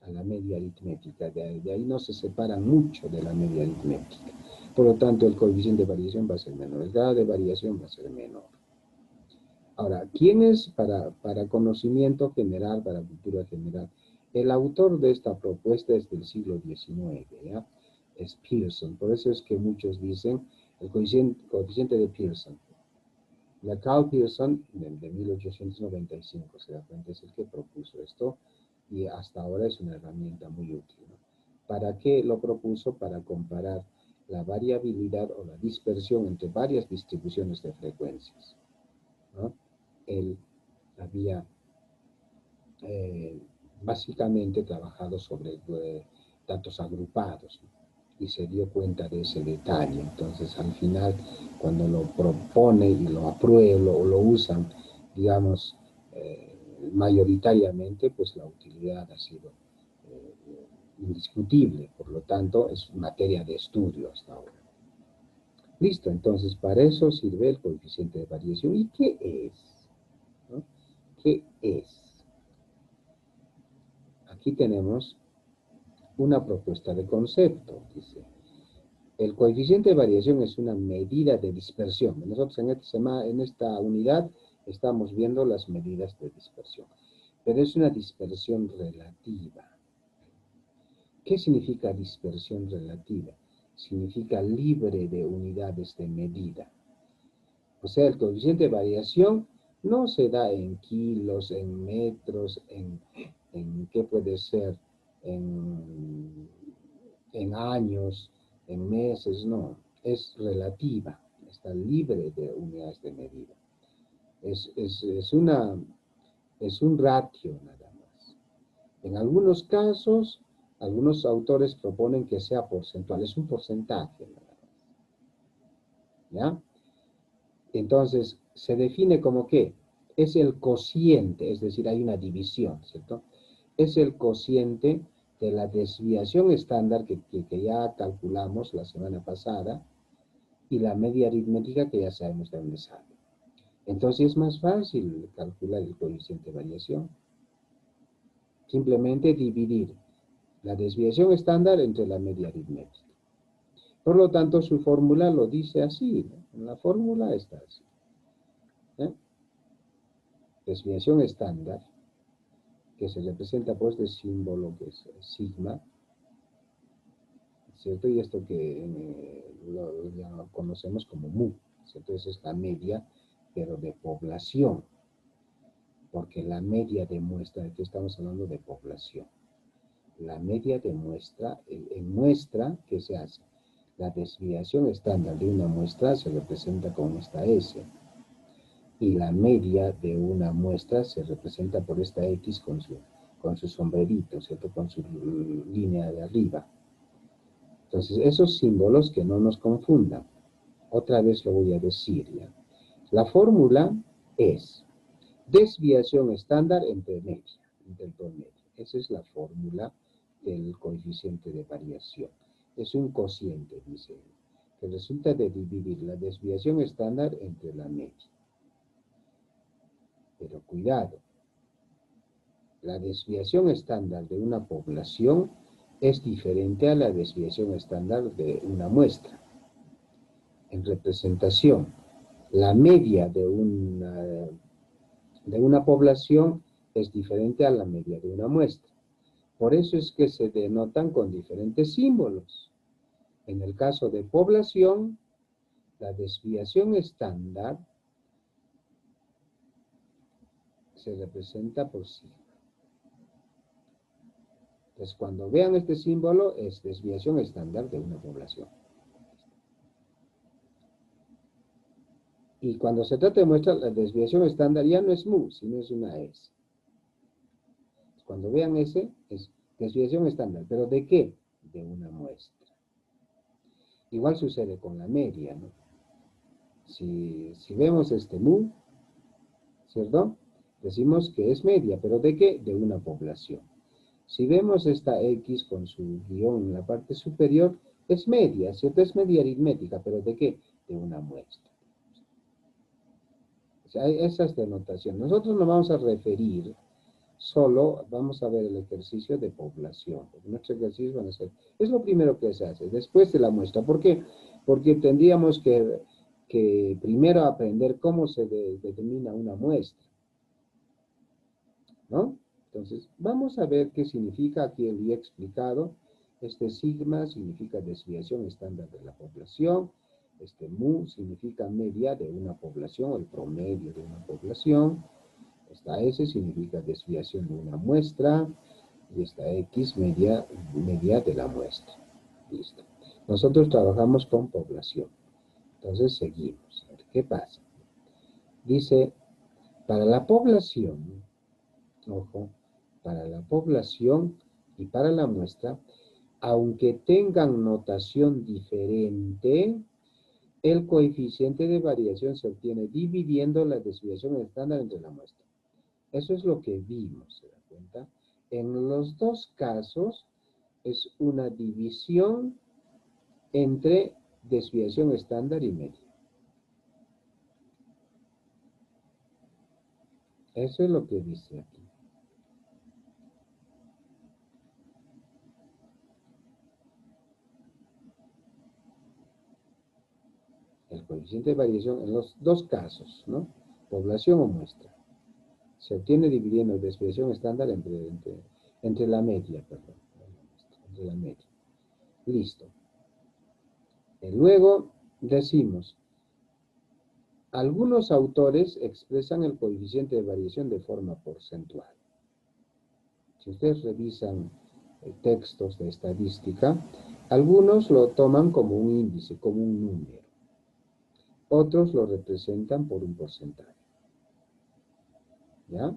a la media aritmética. De ahí no se separan mucho de la media aritmética. Por lo tanto, el coeficiente de variación va a ser menor, el grado de variación va a ser menor. Ahora, ¿quién es, para conocimiento general, para cultura general? El autor de esta propuesta es del siglo XIX, ¿ya? Es Pearson. Por eso es que muchos dicen el coeficiente de Pearson. La Carl Pearson, de 1895, se da cuenta, es el que propuso esto, y hasta ahora es una herramienta muy útil, ¿no? ¿Para qué lo propuso? Para comparar la variabilidad o la dispersión entre varias distribuciones de frecuencias, ¿no? Él había básicamente trabajado sobre datos agrupados, ¿no? y se dio cuenta de ese detalle. Entonces, al final, cuando lo propone y lo aprueba, lo usan, digamos, mayoritariamente, pues la utilidad ha sido indiscutible. Por lo tanto, es materia de estudio hasta ahora. Listo, entonces para eso sirve el coeficiente de variación. ¿Y qué es? ¿No? ¿Qué es? Aquí tenemos una propuesta de concepto, dice. El coeficiente de variación es una medida de dispersión. Nosotros en esta unidad estamos viendo las medidas de dispersión, pero es una dispersión relativa. ¿Qué significa dispersión relativa? Significa libre de unidades de medida. O sea, el coeficiente de variación no se da en kilos, en metros, en ¿qué puede ser? En años, en meses, no. Es relativa, está libre de unidades de medida. Es un ratio nada más. En algunos casos, algunos autores proponen que sea porcentual, es un porcentaje nada más. ¿Ya? Entonces, se define como que es el cociente, es decir, hay una división, ¿cierto? Es el cociente de la desviación estándar que ya calculamos la semana pasada y la media aritmética que ya sabemos de dónde sale. Entonces es más fácil calcular el coeficiente de variación. Simplemente dividir la desviación estándar entre la media aritmética. Por lo tanto, su fórmula lo dice así, ¿no? En la fórmula está así. Desviación estándar, que se representa por este símbolo que es sigma, ¿cierto? Y esto que ya lo conocemos como mu, ¿cierto? Esa es la media, pero de población, porque la media demuestra, aquí estamos hablando de población. La media demuestra, en muestra, ¿qué se hace? La desviación estándar de una muestra se representa con esta S, y la media de una muestra se representa por esta X con su sombrerito, ¿cierto? Con su línea de arriba. Entonces, esos símbolos que no nos confundan. Otra vez lo voy a decir ya. La fórmula es desviación estándar entre media, entre el promedio. Esa es la fórmula del coeficiente de variación. Es un cociente, dice, que resulta de dividir la desviación estándar entre la media. Pero cuidado, la desviación estándar de una población es diferente a la desviación estándar de una muestra. En representación, la media de una población es diferente a la media de una muestra. Por eso es que se denotan con diferentes símbolos. En el caso de población, la desviación estándar se representa por sigma. Entonces, cuando vean este símbolo, es desviación estándar de una población. Y cuando se trata de muestra, la desviación estándar ya no es mu, sino es una S. Cuando vean S, es desviación estándar. ¿Pero de qué? De una muestra. Igual sucede con la media, ¿no? Si vemos este mu, ¿cierto? Decimos que es media, ¿pero de qué? De una población. Si vemos esta X con su guión en la parte superior, es media, ¿cierto? Es media aritmética, ¿pero de qué? De una muestra. O sea, hay esas denotaciones. Nosotros nos vamos a referir, solo vamos a ver el ejercicio de población. Nuestro ejercicio van a ser, es lo primero que se hace, después de la muestra. ¿Por qué? Porque tendríamos que primero aprender cómo se determina una muestra, ¿no? Entonces, vamos a ver qué significa, aquí había explicado, este sigma significa desviación estándar de la población, este mu significa media de una población, el promedio de una población, esta S significa desviación de una muestra, y esta X media de la muestra. Listo. Nosotros trabajamos con población. Entonces, seguimos. A ver, ¿qué pasa? Dice, para la población, ojo, para la población y para la muestra, aunque tengan notación diferente, el coeficiente de variación se obtiene dividiendo la desviación estándar entre la muestra. Eso es lo que vimos, ¿se da cuenta? En los dos casos es una división entre desviación estándar y media. Eso es lo que dice aquí. El coeficiente de variación en los dos casos, ¿no? Población o muestra. Se obtiene dividiendo desviación estándar entre la media, perdón. Entre la media. Listo. Y luego decimos, algunos autores expresan el coeficiente de variación de forma porcentual. Si ustedes revisan textos de estadística, algunos lo toman como un índice, como un número. Otros lo representan por un porcentaje. ¿Ya?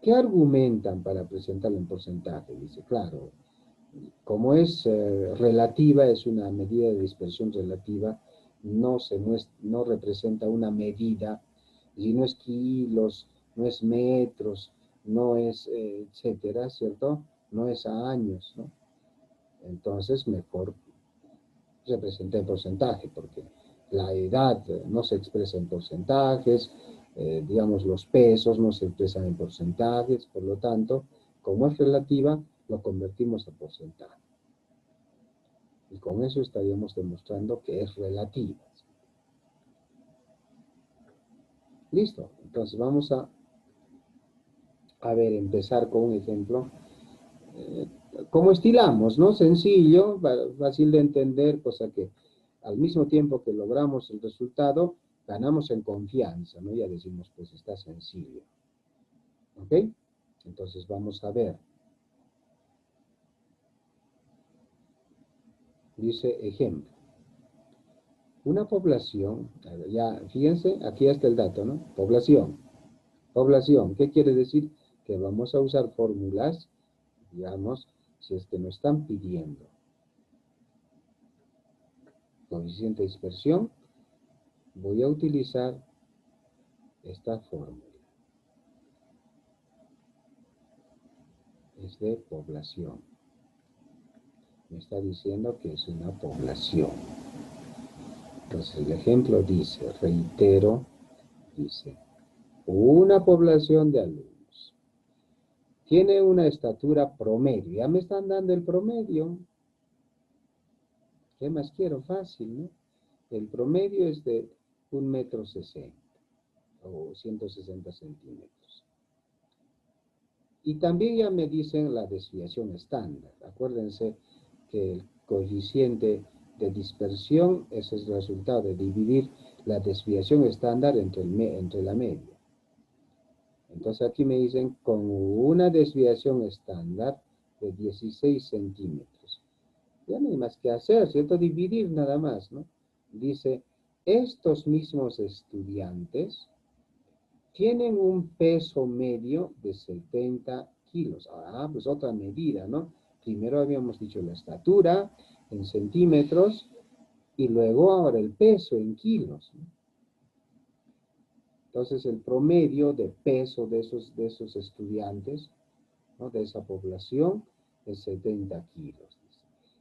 ¿Qué argumentan para presentarlo en porcentaje? Dice, claro, como es relativa, es una medida de dispersión relativa, no representa una medida, y no es kilos, no es metros, no es etcétera, ¿cierto? No es a años, ¿no? Entonces, mejor representa en porcentaje, porque la edad no se expresa en porcentajes, digamos, los pesos no se expresan en porcentajes, por lo tanto, como es relativa, lo convertimos a porcentaje. Y con eso estaríamos demostrando que es relativa. Listo. Entonces vamos a ver, empezar con un ejemplo. Como estilamos, ¿no? Sencillo, fácil de entender, cosa que al mismo tiempo que logramos el resultado, ganamos en confianza, ¿no? Ya decimos, pues está sencillo. ¿Ok? Entonces vamos a ver. Dice ejemplo. Una población, ya fíjense, aquí está el dato, ¿no? Población. Población, ¿qué quiere decir? Que vamos a usar fórmulas, digamos, si es que nos están pidiendo coeficiente de dispersión, voy a utilizar esta fórmula. Es de población. Me está diciendo que es una población. Entonces el ejemplo dice, reitero, dice, una población de alumnos tiene una estatura promedio. Ya me están dando el promedio. ¿Qué más quiero? Fácil, ¿no? El promedio es de 1,60 m o 160 centímetros. Y también ya me dicen la desviación estándar. Acuérdense que el coeficiente de dispersión es el resultado de dividir la desviación estándar entre la media. Entonces aquí me dicen con una desviación estándar de 16 centímetros. Ya no hay más que hacer, ¿cierto? Dividir nada más, ¿no? Dice, estos mismos estudiantes tienen un peso medio de 70 kilos. Ah, pues otra medida, ¿no? Primero habíamos dicho la estatura en centímetros y luego ahora el peso en kilos, ¿no? Entonces el promedio de peso de esos estudiantes, ¿no? De esa población es 70 kilos.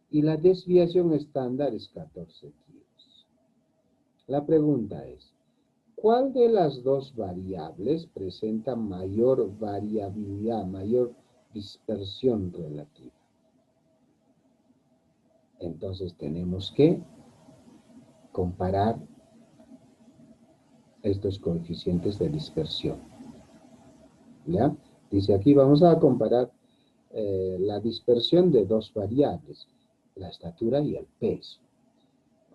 Y la desviación estándar es 14 kilos. La pregunta es, ¿cuál de las dos variables presenta mayor variabilidad, mayor dispersión relativa? Entonces tenemos que comparar estos coeficientes de dispersión. ¿Ya? Dice aquí, vamos a comparar la dispersión de dos variables, la estatura y el peso,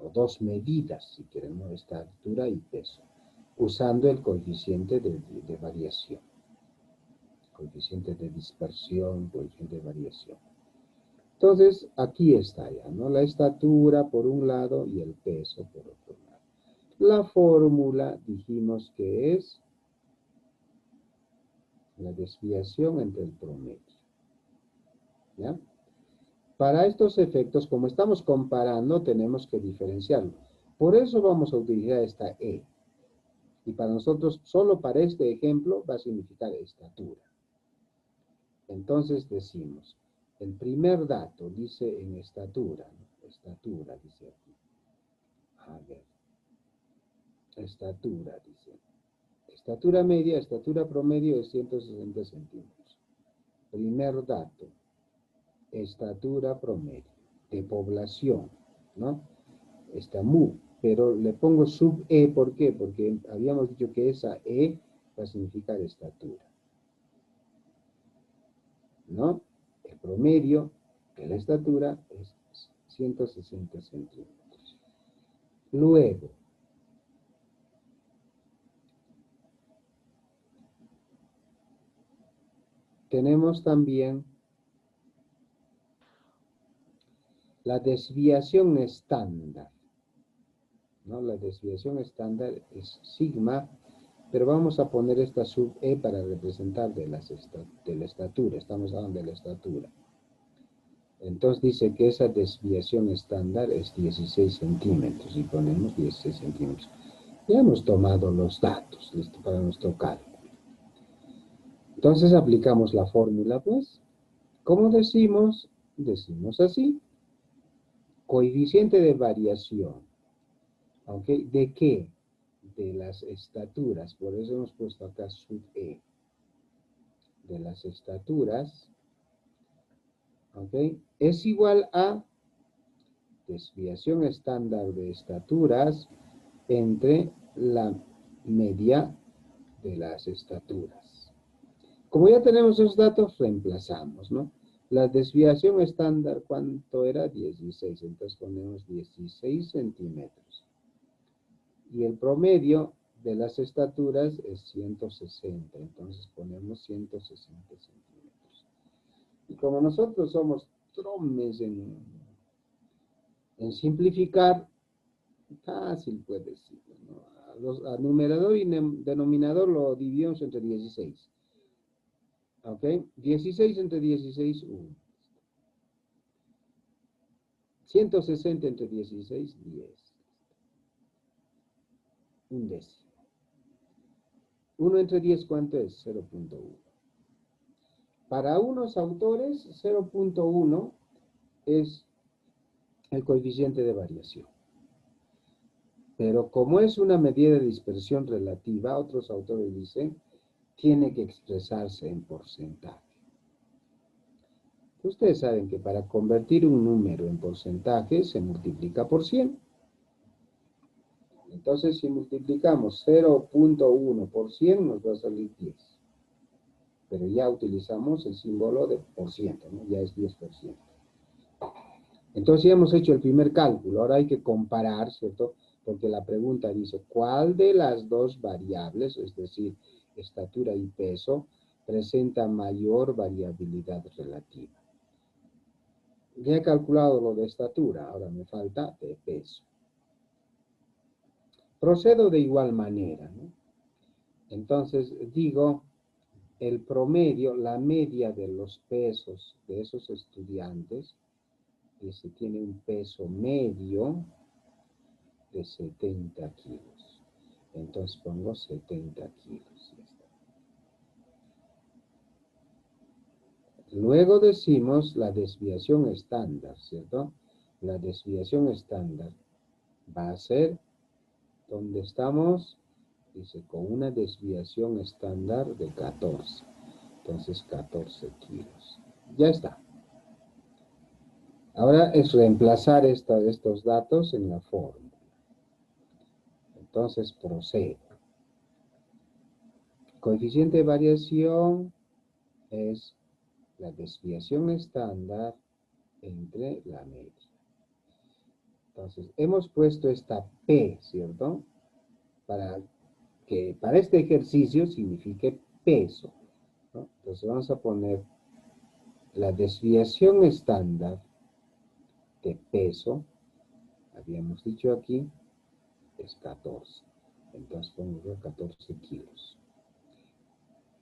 o dos medidas, si queremos, estatura y peso, usando el coeficiente de variación, coeficiente de dispersión, coeficiente de variación. Entonces, aquí está ya, ¿no? La estatura por un lado y el peso por otro lado. La fórmula dijimos que es la desviación entre el promedio. ¿Ya? Para estos efectos, como estamos comparando, tenemos que diferenciarlo. Por eso vamos a utilizar esta E. Y para nosotros, solo para este ejemplo, va a significar estatura. Entonces decimos, el primer dato dice en estatura, ¿no? Estatura, dice aquí. A ver. Estatura, dice. Estatura media, estatura promedio es 160 centímetros. Primer dato, estatura promedio de población, ¿no? Está mu, pero le pongo sub E, ¿por qué? Porque habíamos dicho que esa E va a significar estatura, ¿no? El promedio de la estatura es 160 centímetros. Luego, tenemos también la desviación estándar, ¿no? La desviación estándar es sigma, pero vamos a poner esta sub E para representar de la estatura, estamos hablando de la estatura. Entonces dice que esa desviación estándar es 16 centímetros, y ponemos 16 centímetros. Ya hemos tomado los datos, listo, para nuestro cálculo. Entonces aplicamos la fórmula, pues. ¿Cómo decimos? Decimos así. Coeficiente de variación. ¿Ok? ¿De qué? De las estaturas. Por eso hemos puesto acá sub E. De las estaturas. ¿Ok? Es igual a desviación estándar de estaturas entre la media de las estaturas. Como ya tenemos esos datos, reemplazamos, ¿no? La desviación estándar, ¿cuánto era? 16, entonces ponemos 16 centímetros. Y el promedio de las estaturas es 160, entonces ponemos 160 centímetros. Y como nosotros somos tromes en simplificar, fácil puede decirlo, ¿no? A numerador y denominador lo dividimos entre 16. ¿Ok? 16 entre 16, 1. 160 entre 16, 10. Un décimo. 1 entre 10, ¿cuánto es? 0.1. Para unos autores, 0.1 es el coeficiente de variación. Pero como es una medida de dispersión relativa, otros autores dicen, tiene que expresarse en porcentaje. Ustedes saben que para convertir un número en porcentaje se multiplica por 100. Entonces, si multiplicamos 0.1 por 100, nos va a salir 10. Pero ya utilizamos el símbolo de por ciento, ¿no? Ya es 10%. Entonces, ya hemos hecho el primer cálculo. Ahora hay que comparar, ¿cierto? Porque la pregunta dice, ¿cuál de las dos variables, es decir, estatura y peso, presenta mayor variabilidad relativa? Ya he calculado lo de estatura, ahora me falta de peso. Procedo de igual manera, ¿no? Entonces digo, el promedio, la media de los pesos de esos estudiantes, que se tiene un peso medio de 70 kilos. Entonces pongo 70 kilos. Ya está. Luego decimos la desviación estándar, ¿cierto? La desviación estándar va a ser donde estamos, dice, con una desviación estándar de 14. Entonces 14 kilos. Ya está. Ahora es reemplazar estos datos en la fórmula. Entonces procedo. Coeficiente de variación es la desviación estándar entre la media. Entonces, hemos puesto esta P, ¿cierto? Para que para este ejercicio signifique peso, ¿no? Entonces vamos a poner la desviación estándar de peso, habíamos dicho aquí, es 14. Entonces pongo yo 14 kilos.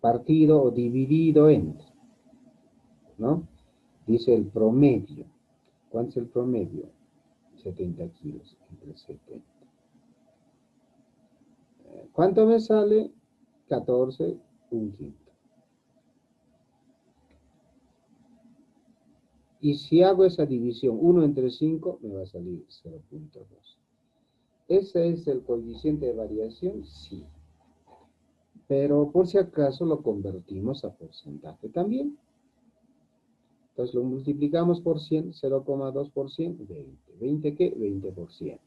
Partido o dividido entre, ¿no? Dice el promedio ¿Cuánto es el promedio? 70 kilos entre 70. ¿Cuánto me sale? 14, un quinto. Y si hago esa división, 1 entre 5, me va a salir 0.2. ¿Ese es el coeficiente de variación? Sí. Pero por si acaso lo convertimos a porcentaje también. Entonces lo multiplicamos por 100, 0,2%, 20. ¿20 qué? 20%.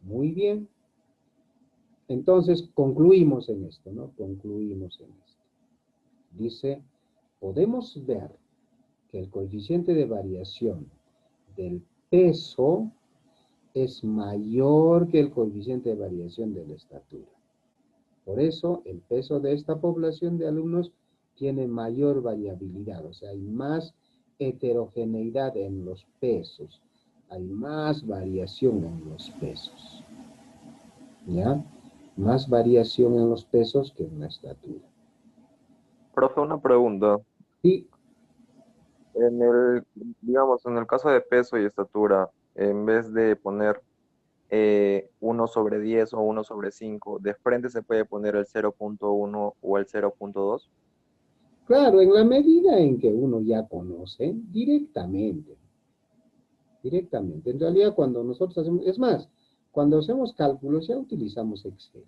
Muy bien. Entonces concluimos en esto, ¿no? Concluimos en esto. Dice, podemos ver que el coeficiente de variación del peso es mayor que el coeficiente de variación de la estatura. Por eso, el peso de esta población de alumnos tiene mayor variabilidad, o sea, hay más heterogeneidad en los pesos, hay más variación en los pesos, ¿ya? Más variación en los pesos que en la estatura.
Profe, una pregunta.
Sí,
Digamos, en el caso de peso y estatura, en vez de poner 1 sobre 10 o 1 sobre 5, de frente se puede poner el 0.1 o el 0.2.
claro, en la medida en que uno ya conoce directamente. En realidad, cuando nosotros hacemos, es más, cuando hacemos cálculos ya utilizamos Excel.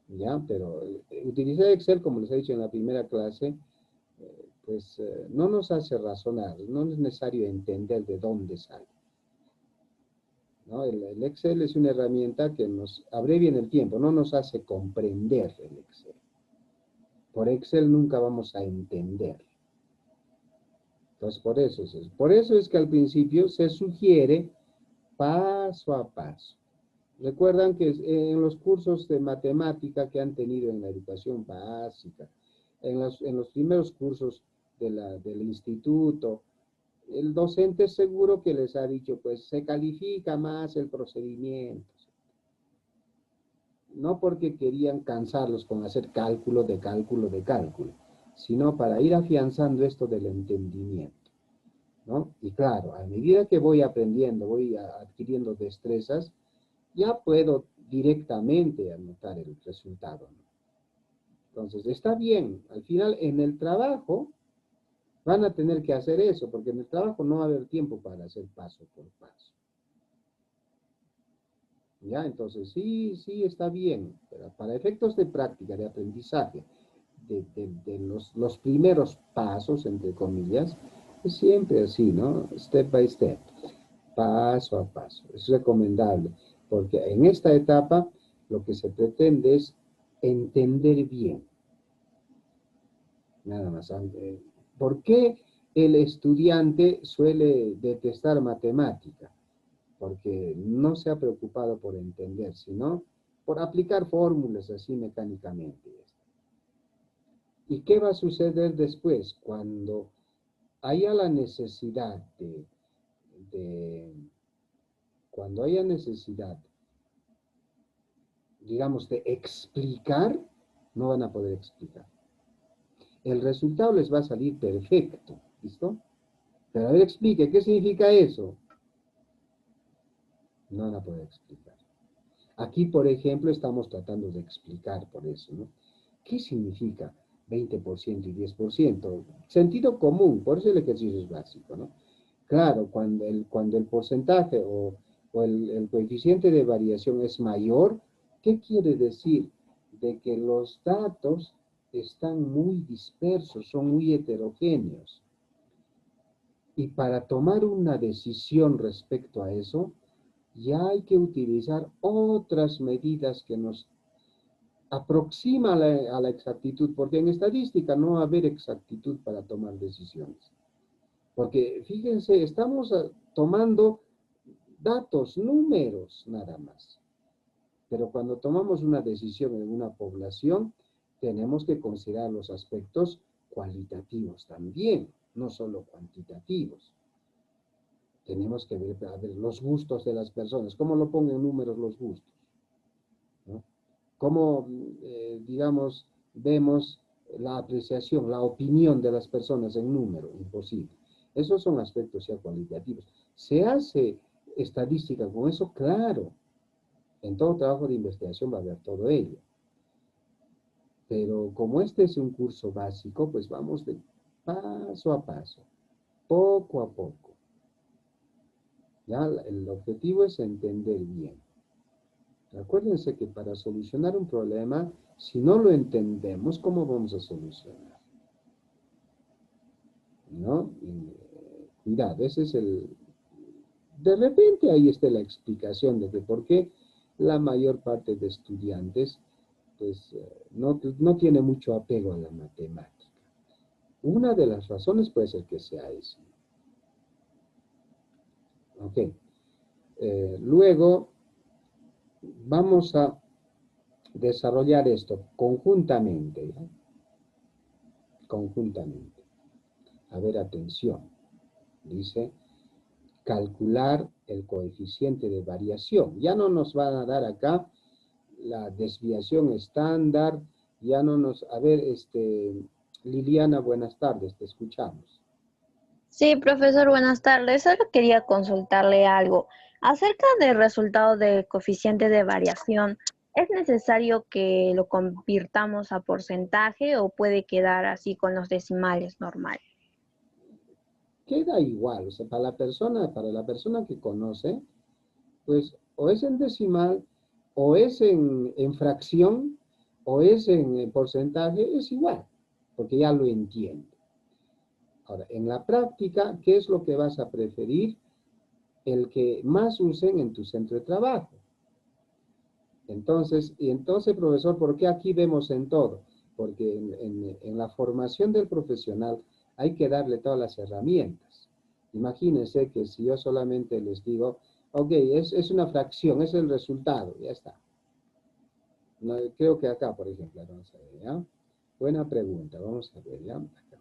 ¿Ya? Pero utilizar Excel, como les he dicho en la primera clase, no nos hace razonar, no es necesario entender de dónde sale, ¿no? El Excel es una herramienta que nos abrevia en el tiempo, no nos hace comprender el Excel. Por Excel nunca vamos a entender. Entonces, por eso es que al principio se sugiere paso a paso. Recuerdan que en los cursos de matemática que han tenido en la educación básica, en los primeros cursos del instituto, el docente seguro que les ha dicho, pues se califica más el procedimiento. No porque querían cansarlos con hacer cálculo, sino para ir afianzando esto del entendimiento, ¿no? Y claro, a medida que voy aprendiendo, voy adquiriendo destrezas, ya puedo directamente anotar el resultado, ¿no? Entonces, está bien. Al final, en el trabajo, van a tener que hacer eso, porque en el trabajo no va a haber tiempo para hacer paso por paso. ¿Ya? Entonces, sí, está bien. Pero para efectos de práctica, de aprendizaje, de los primeros pasos, entre comillas, es siempre así, ¿no? Step by step, paso a paso. Es recomendable, porque en esta etapa lo que se pretende es entender bien. Nada más. ¿Por qué el estudiante suele detestar matemática? Porque no se ha preocupado por entender, sino por aplicar fórmulas así mecánicamente. ¿Y qué va a suceder después? Cuando haya la necesidad cuando haya necesidad, digamos, de explicar, no van a poder explicar. El resultado les va a salir perfecto, ¿listo? Pero a ver, explique, ¿qué significa eso? No van a poder explicar. Aquí, por ejemplo, estamos tratando de explicar por eso, ¿no? ¿Qué significa 20% y 10%? Sentido común, por eso el ejercicio es básico, ¿no? Claro, cuando el porcentaje o el coeficiente de variación es mayor, ¿qué quiere decir? De que los datos están muy dispersos, son muy heterogéneos. Y para tomar una decisión respecto a eso, ya hay que utilizar otras medidas que nos aproximan a la exactitud, porque en estadística no va a haber exactitud para tomar decisiones. Porque fíjense, estamos tomando datos, números nada más. Pero cuando tomamos una decisión en una población, tenemos que considerar los aspectos cualitativos también, no solo cuantitativos. Tenemos que ver, a ver los gustos de las personas. ¿Cómo lo pongo en números los gustos? ¿No? ¿Cómo, digamos, vemos la apreciación, la opinión de las personas en número? Imposible. Esos son aspectos ya cualitativos. ¿Se hace estadística con eso? Claro. En todo trabajo de investigación va a haber todo ello. Pero como este es un curso básico, pues vamos de paso a paso, poco a poco. ¿Ya? El objetivo es entender bien. Acuérdense que para solucionar un problema, si no lo entendemos, ¿cómo vamos a solucionar? ¿No? Cuidado, ese es el... De repente ahí está la explicación de que por qué la mayor parte de estudiantes pues no tiene mucho apego a la matemática. Una de las razones puede ser que sea eso. Ok. Luego vamos a desarrollar esto conjuntamente. ¿Ya? Conjuntamente. A ver, atención. Dice, calcular el coeficiente de variación. Ya no nos van a dar acá la desviación estándar, ya no nos... A ver, Liliana, buenas tardes, te escuchamos.
Sí, profesor, buenas tardes. Solo quería consultarle algo. Acerca del resultado del coeficiente de variación, ¿es necesario que lo convirtamos a porcentaje o puede quedar así con los decimales normales?
Queda igual, o sea, para la persona que conoce, pues o es en decimal, o es en fracción, o es en porcentaje, es igual, porque ya lo entiende. Ahora, en la práctica, ¿qué es lo que vas a preferir? El que más usen en tu centro de trabajo. Entonces, profesor, ¿por qué aquí vemos en todo? Porque en la formación del profesional hay que darle todas las herramientas. Imagínense que si yo solamente les digo, ok, es una fracción, es el resultado, ya está. No, creo que acá, por ejemplo, vamos a ver, ¿ya? Buena pregunta, vamos a ver, ¿ya? Acá.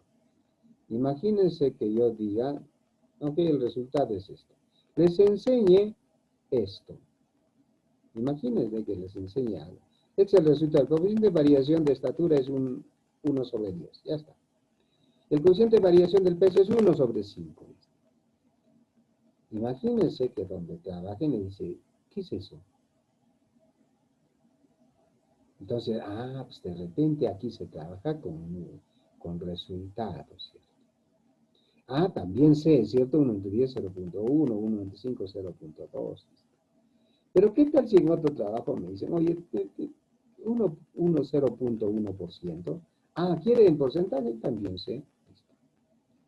Imagínense que yo diga, ok, el resultado es esto. Les enseñe esto. Imagínense que les enseñe algo. Este es el resultado. El coeficiente de variación de estatura es 1 sobre 10. Ya está. El coeficiente de variación del peso es 1 sobre 5. Imagínense que donde trabajen le dice, ¿qué es eso? Entonces, pues de repente aquí se trabaja con resultados, ¿cierto? También sé, ¿cierto? 1 entre 10, 0.1, 1 entre 5, 0.2. Pero ¿qué tal si en otro trabajo me dicen, oye, 0.1%? ¿Quiere en porcentaje? También sé.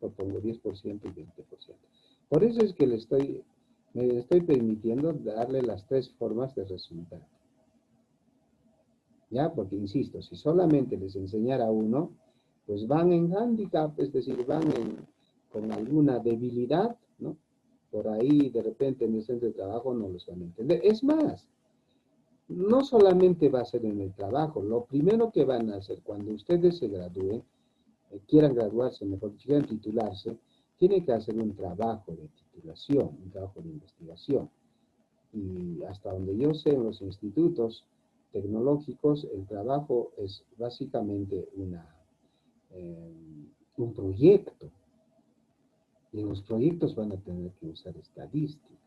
Lo pongo 10% y 20%. Por eso es que me estoy permitiendo darle las 3 formas de resultado. ¿Ya? Porque, insisto, si solamente les enseñara uno, pues van en handicap, es decir, van con alguna debilidad, ¿no? Por ahí, de repente, en el centro de trabajo no los van a entender. Es más, no solamente va a ser en el trabajo, lo primero que van a hacer cuando ustedes se gradúen, quieran graduarse, mejor dicho, quieran titularse, tienen que hacer un trabajo de titulación, un trabajo de investigación. Y hasta donde yo sé, en los institutos tecnológicos, el trabajo es básicamente un proyecto. Y en los proyectos van a tener que usar estadística.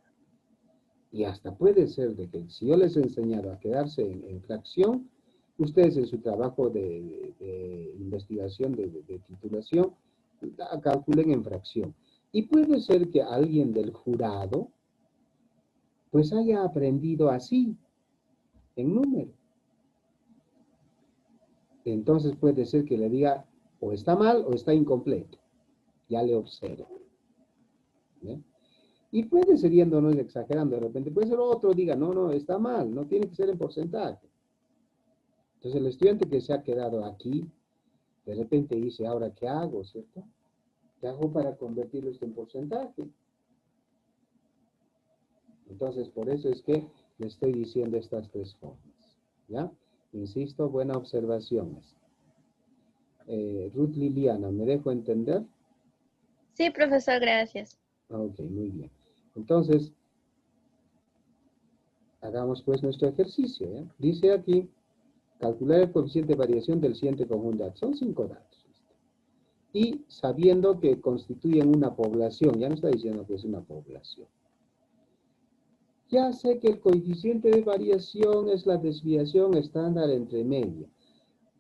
Y hasta puede ser de que si yo les he enseñado a quedarse en fracción, ustedes en su trabajo de investigación, de titulación, calculen en fracción. Y puede ser que alguien del jurado, pues haya aprendido así, en número. Entonces puede ser que le diga, o está mal o está incompleto. Ya le observo. ¿Bien? Y puede ser yéndonos exagerando de repente. Puede ser otro diga, no, está mal, no tiene que ser en porcentaje. Entonces el estudiante que se ha quedado aquí, de repente dice, ¿ahora qué hago, cierto? ¿Qué hago para convertirlo esto en porcentaje? Entonces por eso es que le estoy diciendo estas 3 formas. ¿Ya? Insisto, buena observación. Ruth Liliana, ¿me dejo entender?
Sí, profesor, gracias.
Ok, muy bien. Entonces, hagamos pues nuestro ejercicio. ¿Ya? Dice aquí, calcular el coeficiente de variación del siguiente conjunto de datos. Son 5 datos. y sabiendo que constituyen una población. Ya no está diciendo que es una población. Ya sé que el coeficiente de variación es la desviación estándar entre media.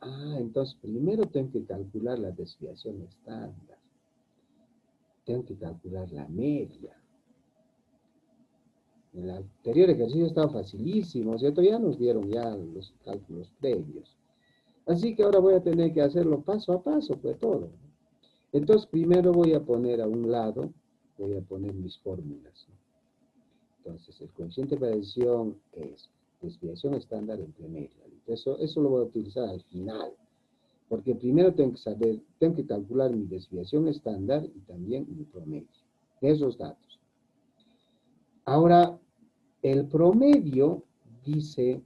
Ah, entonces primero tengo que calcular la desviación estándar. Tengo que calcular la media. En el anterior ejercicio estaba facilísimo, ¿cierto? Ya nos dieron ya los cálculos previos. Así que ahora voy a tener que hacerlo paso a paso, pues todo. Entonces primero voy a poner a un lado, voy a poner mis fórmulas, ¿no? Entonces, el coeficiente de variación es desviación estándar entre media. Eso lo voy a utilizar al final, porque primero tengo que saber, tengo que calcular mi desviación estándar y también mi promedio. Esos datos. Ahora, el promedio dice,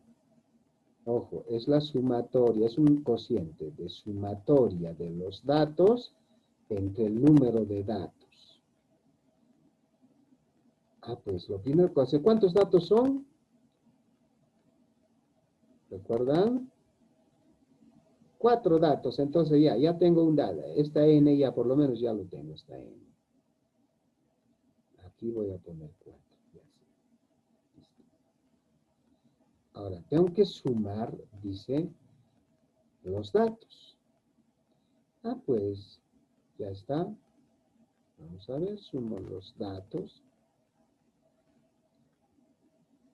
ojo, es la sumatoria, es un cociente de sumatoria de los datos entre el número de datos. Ah, pues lo primero que hace, ¿cuántos datos son? ¿Recuerdan? 4 datos, entonces ya tengo un dato. Esta n ya por lo menos ya lo tengo, esta n. Aquí voy a poner 4. Ahora, tengo que sumar, dice, los datos. Ah, pues, ya está. Vamos a ver, sumo los datos.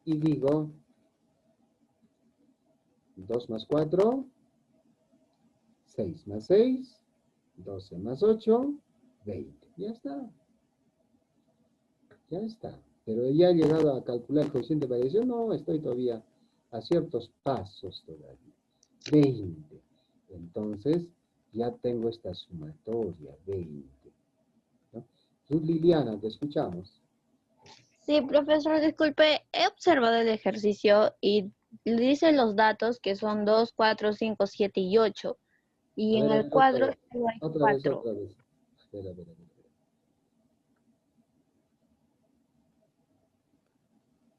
Y digo, 2 más 4, 6 más 6, 12 más 8, 20. Ya está. Ya está. Pero ya he llegado a calcular el coeficiente de variación. No, estoy todavía a ciertos pasos todavía. 20. Entonces, ya tengo esta sumatoria, 20. ¿No? Tú, Liliana, te escuchamos.
Sí, profesor, disculpe, he observado el ejercicio y dice los datos que son 2, 4, 5, 7 y 8. Y en el cuadro solo hay 4.
Otra vez. Espera.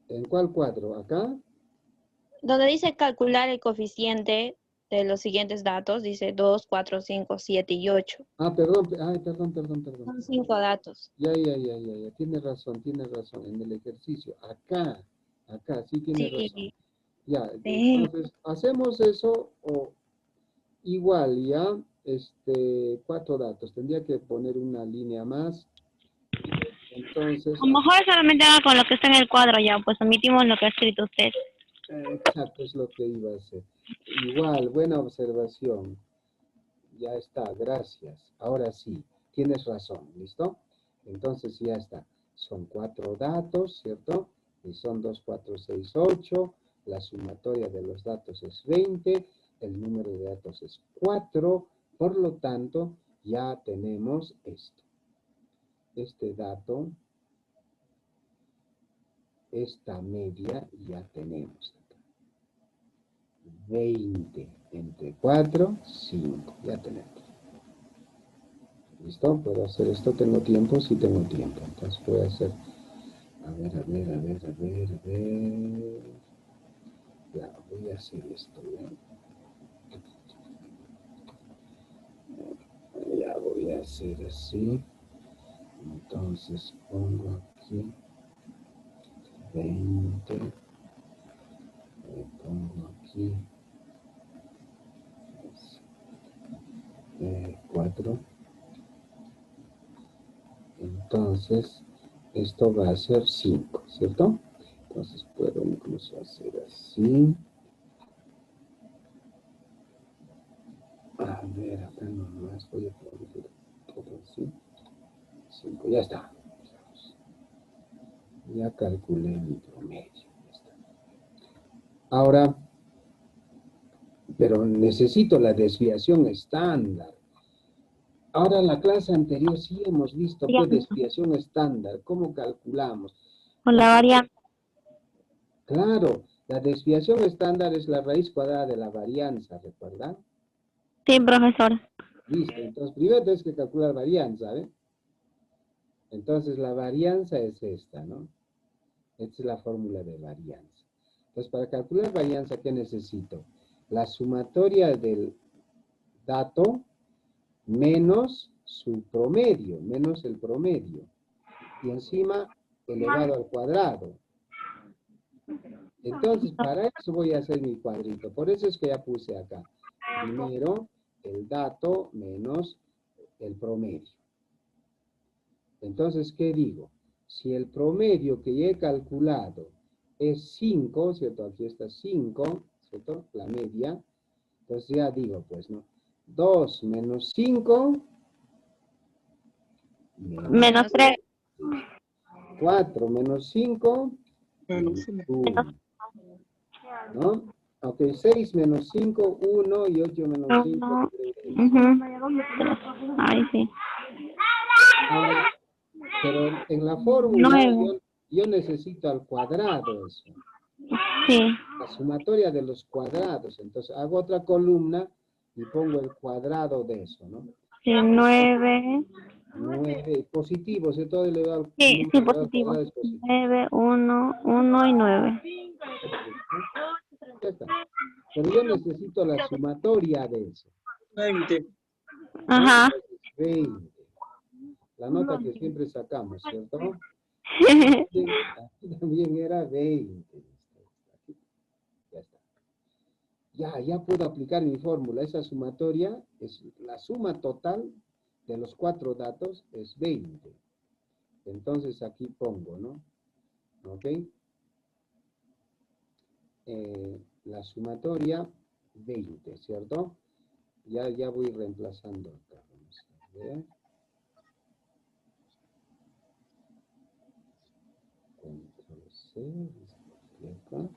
¿En cuál cuadro? ¿Acá?
Donde dice calcular el coeficiente de los siguientes datos, dice 2, 4, 5, 7 y 8.
Ah, perdón. Ay, perdón.
Son 5 datos.
Ya. Tienes razón. En el ejercicio. Acá, sí tienes razón.
Sí.
Ya,
Sí.
entonces, hacemos eso o igual, ya, 4 datos. Tendría que poner una línea más. Entonces,
A lo mejor solamente haga con lo que está en el cuadro ya, pues omitimos lo que ha escrito usted.
exacto, es lo que iba a hacer. Igual, buena observación. Ya está, gracias. Ahora sí, tienes razón, ¿listo? Entonces ya está. Son 4 datos, ¿cierto? Y son 2, 4, 6, 8. La sumatoria de los datos es 20. El número de datos es 4. Por lo tanto, ya tenemos esto. Este dato, esta media, ya tenemos. 20 entre 4, 5. Ya tenemos. ¿Listo? ¿Puedo hacer esto? ¿Tengo tiempo? Sí tengo tiempo. Entonces voy a hacer... A ver. Ya, voy a hacer esto. Ya voy a hacer así. Entonces pongo aquí 20. Pongo aquí 4. Entonces, esto va a ser 5, ¿cierto? Entonces puedo incluso hacer así. A ver, acá nomás voy a poner todo así. 5, ya está. Ya calculé mi promedio. Ya está. Ahora, pero necesito la desviación estándar. Ahora, en la clase anterior sí hemos visto qué desviación estándar, cómo calculamos.
Con la variante.
Claro, la desviación estándar es la raíz cuadrada de la varianza, ¿recuerdan?
Sí, profesor.
Listo, entonces primero tienes que calcular varianza, ¿eh? Entonces la varianza es esta, ¿no? Esta es la fórmula de varianza. Entonces para calcular varianza, ¿qué necesito? La sumatoria del dato menos su promedio, menos el promedio. Y encima elevado al cuadrado. Entonces, para eso voy a hacer mi cuadrito. Por eso es que ya puse acá. Primero, el dato menos el promedio. Entonces, ¿qué digo? Si el promedio que ya he calculado es 5, ¿cierto? Aquí está 5, ¿cierto? La media. Entonces ya digo, pues, ¿no? 2 menos 5.
Menos 3.
4 menos 5. Menos 1. ¿No? Ok, 6 menos 5, 1 y 8 menos 5, 3.
Ahí sí.
Ahora, pero en la fórmula
9.
yo necesito al cuadrado eso.
Sí.
La sumatoria de los cuadrados. Entonces hago otra columna y pongo el cuadrado de eso, ¿no?
Sí, 9.
9 positivo, ¿sí? Todo elevado al
Sí,
número
sí,
elevado al
positivo.
cuadrado es positivo.
9, 1, 1 y 9.
Ya está. Pero yo necesito la sumatoria de eso.
20.
Ajá.
20. La nota que siempre sacamos, ¿cierto? Aquí también era 20. Ya está. Ya puedo aplicar mi fórmula. Esa sumatoria es la suma total de los 4 datos es 20. Entonces aquí pongo, ¿no? ¿Ok? La sumatoria 20, ¿cierto? Ya voy reemplazando acá. Vamos a ver. Control C, acá.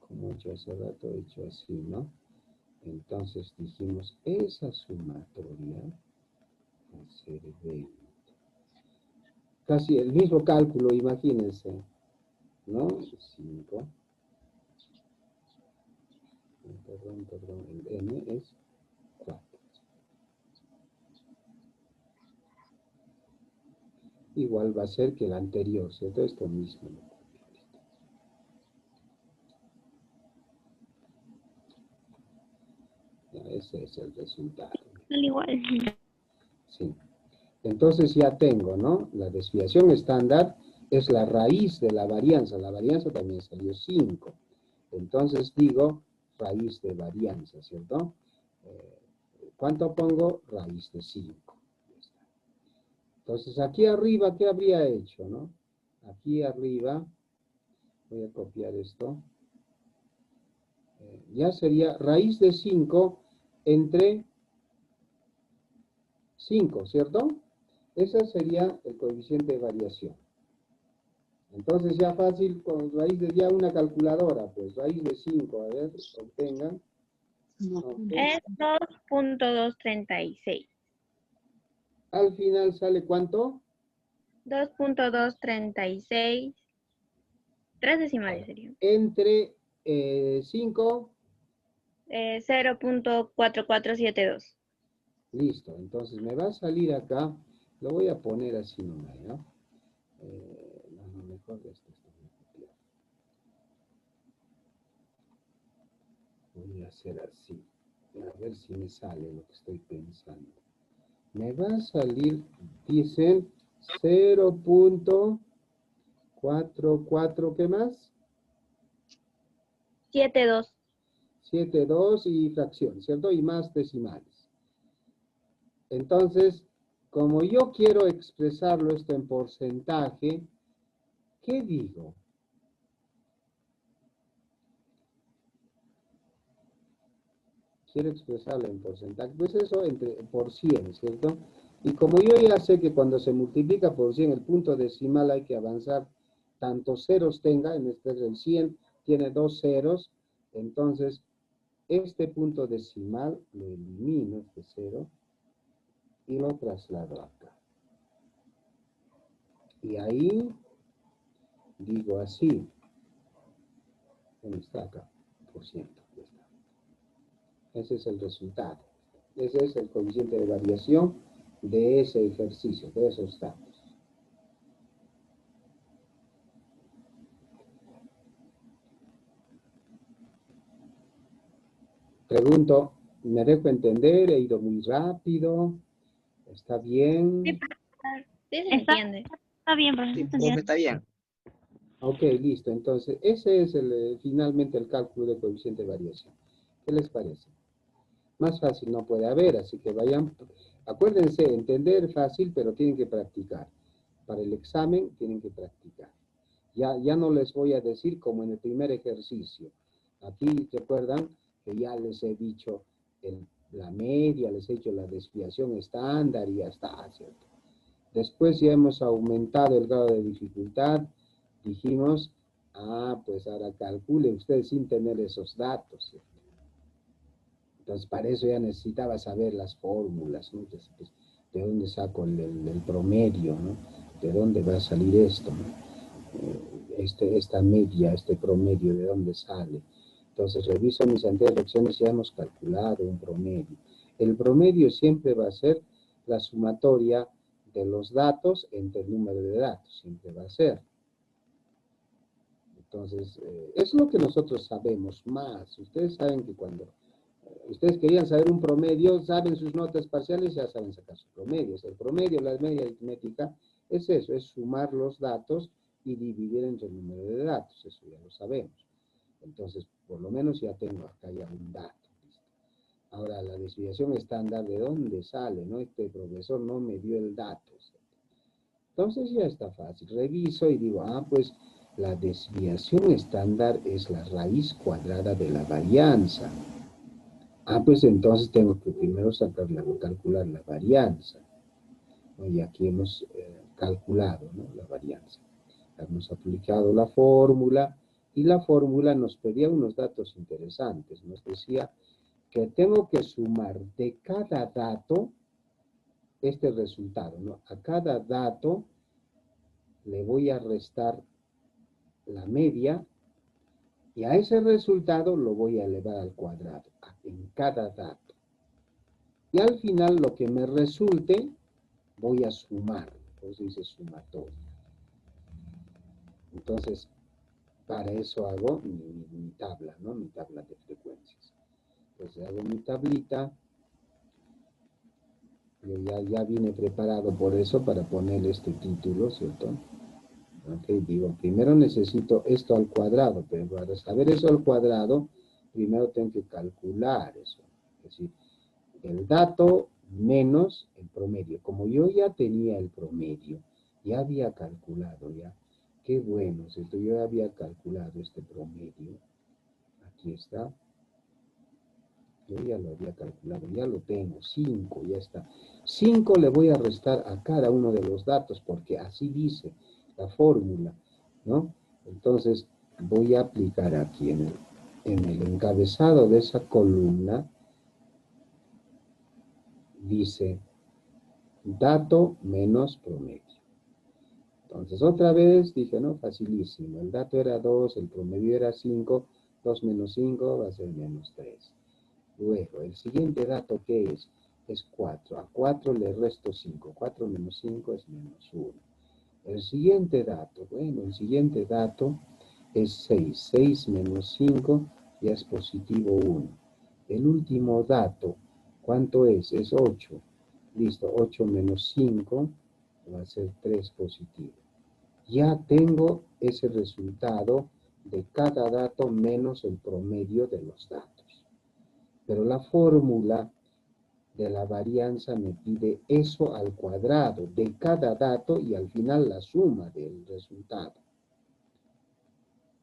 Como yo hace rato he hecho así, ¿no? Entonces dijimos, esa sumatoria va a ser 20. Casi el mismo cálculo, imagínense, ¿no? 5. Perdón, el n es 4. Igual va a ser que el anterior, ¿cierto? Esto mismo. Ya, ese es el resultado.
Igual.
Sí. Entonces ya tengo, ¿no? La desviación estándar es la raíz de la varianza. La varianza también salió 5. Entonces digo raíz de varianza, ¿cierto? ¿Cuánto pongo? Raíz de 5. Entonces aquí arriba, ¿qué habría hecho, no? Aquí arriba, voy a copiar esto. Ya sería raíz de 5 entre 5, ¿cierto? Ese sería el coeficiente de variación. Entonces ya fácil, con raíz de ya una calculadora, pues raíz de 5, a ver, obtengan. Okay.
Es 2.236.
Al final sale ¿cuánto?
2.236. 3 decimales serían.
Entre 5.
0.4472.
Listo, entonces me va a salir acá, lo voy a poner así nomás, ¿no? No, mejor esto voy a copiar. Voy a hacer así, a ver si me sale lo que estoy pensando. Me va a salir, dicen, 0.44, ¿qué más?
72.
72 y fracción, ¿cierto? Y más decimales. Entonces, como yo quiero expresarlo esto en porcentaje, ¿qué digo? Quiero expresarlo en porcentaje. Pues eso por 100, ¿cierto? Y como yo ya sé que cuando se multiplica por 100 el punto decimal hay que avanzar tantos ceros tenga, en este caso el 100 tiene 2 ceros, entonces este punto decimal lo elimino, este 0, y lo traslado acá. Y ahí digo así. ¿Dónde está acá? Por ciento. Ese es el resultado. Ese es el coeficiente de variación de ese ejercicio, de esos datos. Pregunto, Me dejo entender, he ido muy rápido. ¿Está bien?
Sí, se entiende.
Está bien, profesor.
Sí,
se
profe,
entiende.
está bien.
Ok, listo. Entonces, ese es finalmente el cálculo de coeficiente de variación. ¿Qué les parece? Más fácil no puede haber, así que vayan. Acuérdense, entender fácil, pero tienen que practicar. Para el examen tienen que practicar. Ya no les voy a decir como en el primer ejercicio. Aquí recuerdan que ya les he dicho la media, les he dicho la desviación estándar y ya está, ¿cierto? Después ya hemos aumentado el grado de dificultad. Dijimos, pues ahora calculen ustedes sin tener esos datos, ¿cierto? Entonces, para eso ya necesitaba saber las fórmulas, ¿no? Entonces, pues, ¿de dónde saco el promedio, ¿no? ¿De dónde va a salir esto, ¿no? Esta media, este promedio, ¿de dónde sale? Entonces, reviso mis anteriores opciones y ya hemos calculado un promedio. El promedio siempre va a ser la sumatoria de los datos entre el número de datos, siempre va a ser. Entonces, es lo que nosotros sabemos más. Ustedes saben que cuando ustedes querían saber un promedio, saben sus notas parciales, ya saben sacar sus promedios. El promedio, la media aritmética, es eso, es sumar los datos y dividir entre el número de datos, eso ya lo sabemos. Entonces, por lo menos ya tengo acá ya un dato. ¿Listo? Ahora, la desviación estándar, ¿de dónde sale? ¿No? Este profesor no me dio el dato. Entonces ya está fácil. Reviso y digo, pues la desviación estándar es la raíz cuadrada de la varianza. Pues entonces tengo que primero calcular la varianza, ¿no? Y aquí hemos calculado, ¿no? La varianza. Hemos aplicado la fórmula y la fórmula nos pedía unos datos interesantes. Nos decía que tengo que sumar de cada dato este resultado, ¿no? A cada dato le voy a restar la media y a ese resultado lo voy a elevar al cuadrado en cada dato. Y al final lo que me resulte voy a sumar, por eso dice sumatoria. Entonces, para eso hago mi tabla, ¿no? Mi tabla de frecuencias. Entonces hago mi tablita. Yo ya vine preparado por eso para poner este título, ¿cierto? Ok, digo, primero necesito esto al cuadrado, pero para saber eso al cuadrado, primero tengo que calcular eso. Es decir, el dato menos el promedio. Como yo ya tenía el promedio, ya había calculado ya. Qué bueno, ¿cierto? Yo ya había calculado este promedio. Aquí está. Yo ya lo había calculado, ya lo tengo. 5, ya está. 5 le voy a restar a cada uno de los datos, porque así dice la fórmula, ¿no? Entonces, voy a aplicar aquí en el encabezado de esa columna, dice dato menos promedio. Entonces, otra vez dije, no, facilísimo. El dato era 2, el promedio era 5, 2 menos 5 va a ser menos 3. Luego, el siguiente dato, ¿qué es? Es 4. A 4 le resto 5. 4 menos 5 es menos 1. El siguiente dato, bueno, el siguiente dato es 6. 6 menos 5 ya es positivo 1. El último dato, ¿cuánto es? Es 8. Listo, 8 menos 5 va a ser 3 positivo. Ya tengo ese resultado de cada dato menos el promedio de los datos. Pero la fórmula de la varianza me pide eso al cuadrado de cada dato y al final la suma del resultado.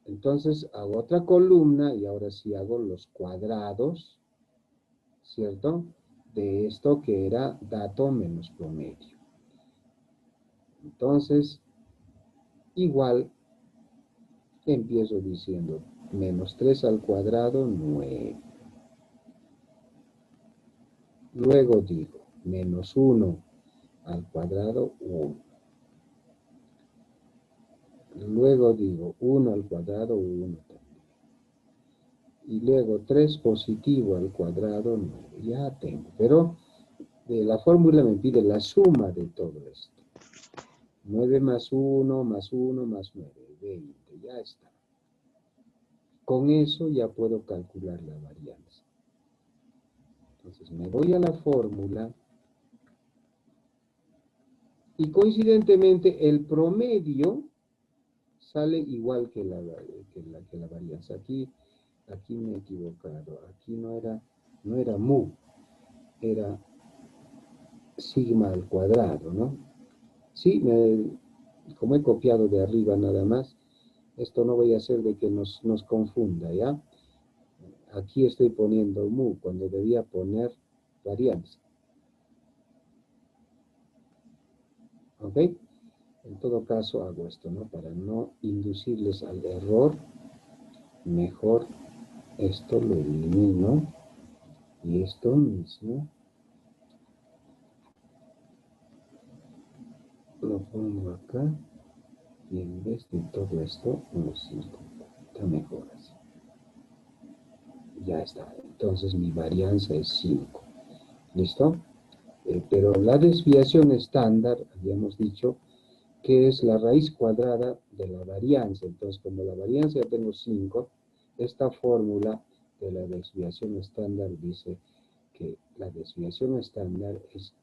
Entonces hago otra columna y ahora sí hago los cuadrados, ¿cierto? De esto que era dato menos promedio. Entonces, igual empiezo diciendo menos 3 al cuadrado, 9. Luego digo menos 1 al cuadrado, 1. Luego digo 1 al cuadrado, 1 también. Y luego 3 positivo al cuadrado, 9. Ya tengo. Pero la fórmula me pide la suma de todo esto. 9 más 1 más 1 más 9. 20. Ya está. Con eso ya puedo calcular la varianza. Entonces me voy a la fórmula y coincidentemente el promedio sale igual que la varianza. Aquí me he equivocado. Aquí no era mu, era sigma al cuadrado, ¿no? Sí, como he copiado de arriba nada más, esto no voy a hacer de que nos confunda, ¿ya? Aquí estoy poniendo mu cuando debía poner varianza. ¿Ok? En todo caso hago esto, ¿no? Para no inducirles al error, mejor esto lo elimino y esto mismo lo pongo acá y en vez de todo esto, unos 5. Está mejor así. Ya está. Entonces mi varianza es 5. ¿Listo? Pero la desviación estándar, habíamos dicho, que es la raíz cuadrada de la varianza. Entonces, como la varianza ya tengo 5, esta fórmula de la desviación estándar dice que la desviación estándar es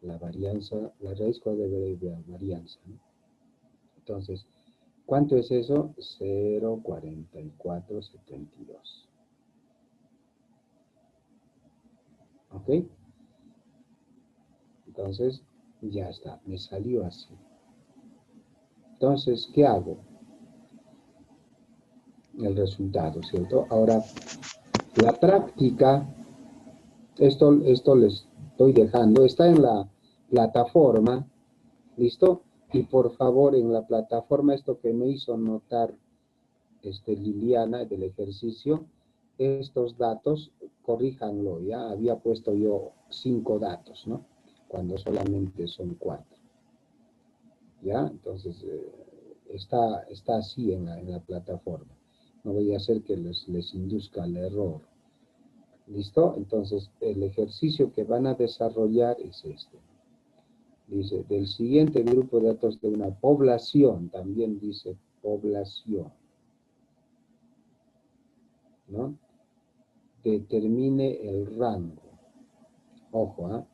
la varianza, la raíz cuadrada de la varianza, ¿no? Entonces, ¿cuánto es eso? 0,4472. ¿Ok? Entonces, ya está, me salió así. Entonces, ¿qué hago? El resultado, ¿cierto? Ahora, la práctica, esto les estoy dejando, está en la plataforma, ¿listo? Y por favor, en la plataforma, esto que me hizo notar Liliana del ejercicio, estos datos, corríjanlo, ya había puesto yo 5 datos, ¿no? Cuando solamente son 4. ¿Ya? Entonces, está así en la plataforma. No voy a hacer que les induzca al error. ¿Listo? Entonces, el ejercicio que van a desarrollar es este. Dice, del siguiente grupo de datos de una población, también dice población, ¿no? Determine el rango. Ojo, ¿eh?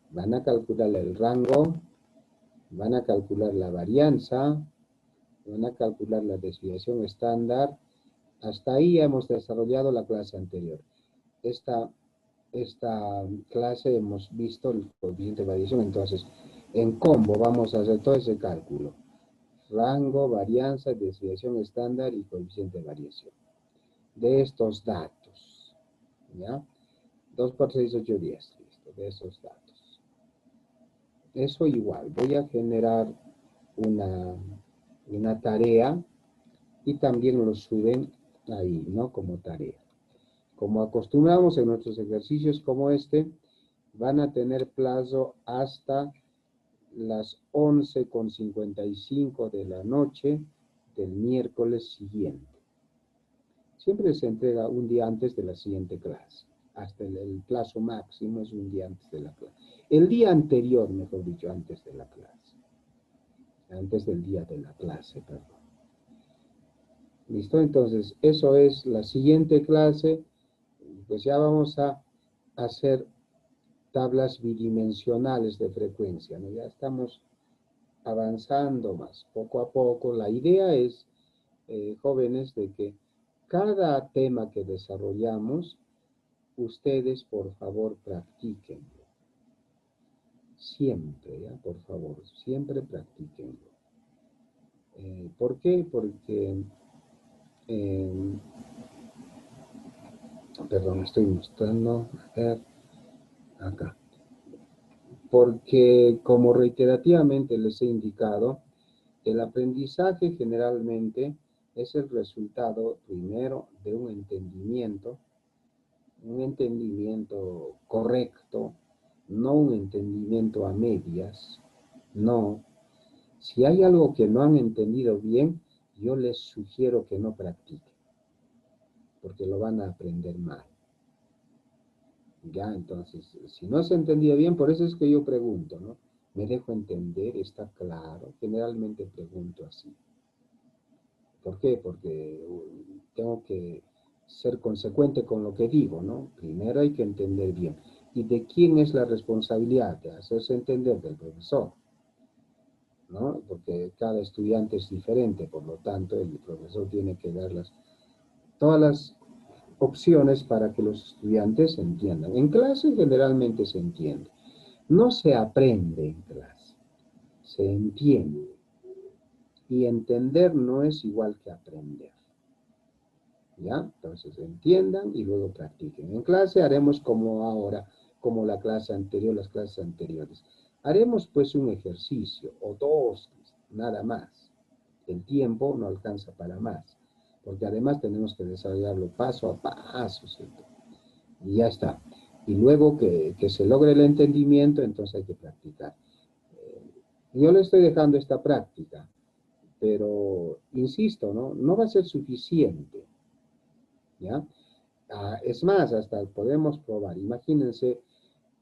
Van a calcular el rango, van a calcular la varianza, van a calcular la desviación estándar. Hasta ahí hemos desarrollado la clase anterior. Esta clase hemos visto el coeficiente de variación, entonces en combo vamos a hacer todo ese cálculo. Rango, varianza, desviación estándar y coeficiente de variación. De estos datos, ¿ya? 2, 4, 6, 8, 10, listo, de esos datos. Eso igual, voy a generar una tarea y también lo suben ahí, ¿no? Como tarea. Como acostumbramos en nuestros ejercicios como este, van a tener plazo hasta las 11:55 de la noche del miércoles siguiente. Siempre se entrega un día antes de la siguiente clase. Hasta el plazo máximo es un día antes de la clase. El día anterior, mejor dicho, antes de la clase. Antes del día de la clase, perdón. ¿Listo? Entonces, eso es la siguiente clase. Pues ya vamos a hacer tablas bidimensionales de frecuencia, ¿no? Ya estamos avanzando más, poco a poco. La idea es, jóvenes, de que cada tema que desarrollamos, ustedes, por favor, practíquenlo. Siempre, ¿ya? Por favor, siempre practíquenlo. ¿Por qué? Porque, perdón, estoy mostrando, a ver, acá. Porque, como reiterativamente les he indicado, el aprendizaje generalmente es el resultado, primero, de un entendimiento correcto, no un entendimiento a medias, no. Si hay algo que no han entendido bien, yo les sugiero que no practiquen, porque lo van a aprender mal. Ya, entonces, si no se ha entendido bien, por eso es que yo pregunto, ¿no? ¿Me dejo entender? ¿Está claro? Generalmente pregunto así. ¿Por qué? Porque tengo que ser consecuente con lo que digo, ¿no? Primero hay que entender bien. ¿Y de quién es la responsabilidad? De hacerse entender del profesor, ¿no? Porque cada estudiante es diferente, por lo tanto, el profesor tiene que dar todas las opciones para que los estudiantes entiendan. En clase generalmente se entiende. No se aprende en clase, se entiende. Y entender no es igual que aprender. ¿Ya? Entonces entiendan y luego practiquen. En clase haremos como ahora, como la clase anterior, las clases anteriores. Haremos pues un ejercicio o dos, nada más. El tiempo no alcanza para más, porque además tenemos que desarrollarlo paso a paso, ¿cierto? Y ya está. Y luego que se logre el entendimiento, entonces hay que practicar. Yo le estoy dejando esta práctica, pero insisto, ¿no? No va a ser suficiente. ¿Ya? Es más, hasta podemos probar. Imagínense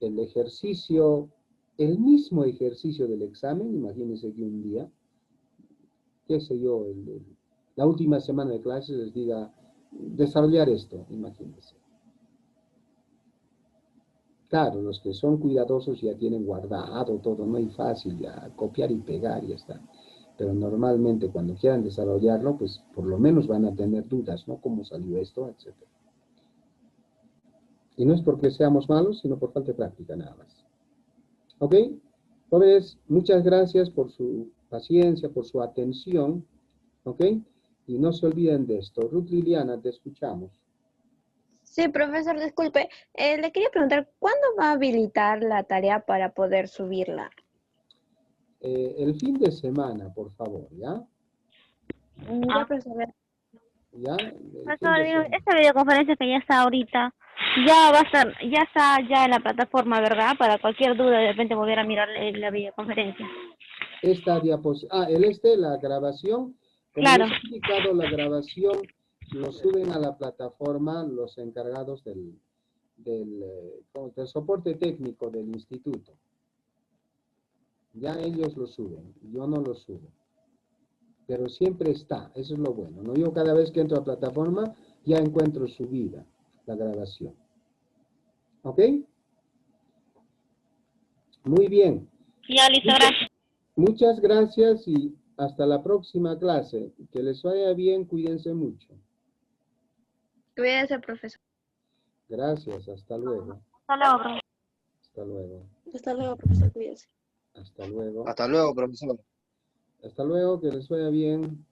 el ejercicio, el mismo ejercicio del examen, imagínense que un día, qué sé yo, la última semana de clases les diga, desarrollar esto, imagínense. Claro, los que son cuidadosos ya tienen guardado todo, no hay fácil, ya copiar y pegar y ya está. Pero normalmente cuando quieran desarrollarlo, pues por lo menos van a tener dudas, ¿no? ¿Cómo salió esto? Etcétera. Y no es porque seamos malos, sino por falta de práctica nada más. ¿Ok? Jóvenes, muchas gracias por su paciencia, por su atención. ¿Ok? Y no se olviden de esto. Ruth Liliana, te escuchamos.
Sí, profesor, disculpe. Le quería preguntar, ¿cuándo va a habilitar la tarea para poder subirla?
El fin de semana, por favor, ¿ya?
Ya, profesor.
¿Ya? El fin
Profesor,
de semana.
esta videoconferencia que ya está ahorita, ya va a estar, ya está ya en la plataforma, ¿verdad? Para cualquier duda, de repente volver a mirar la videoconferencia.
Esta diapositiva, la grabación, como
Claro.
les he indicado, la grabación lo suben a la plataforma los encargados del soporte técnico del instituto. Ya ellos lo suben, yo no lo subo. Pero siempre está, eso es lo bueno, ¿no? Yo cada vez que entro a plataforma ya encuentro subida la grabación. ¿Ok? Muy bien.
Ya, listo, gracias.
Muchas gracias y hasta la próxima clase. Que les vaya bien, cuídense mucho.
Cuídese, profesor.
Gracias, hasta luego.
Hasta luego, profesor.
Hasta luego.
Hasta luego, profesor, cuídese.
Hasta luego.
Hasta luego, profesor.
Hasta luego, que les vaya bien.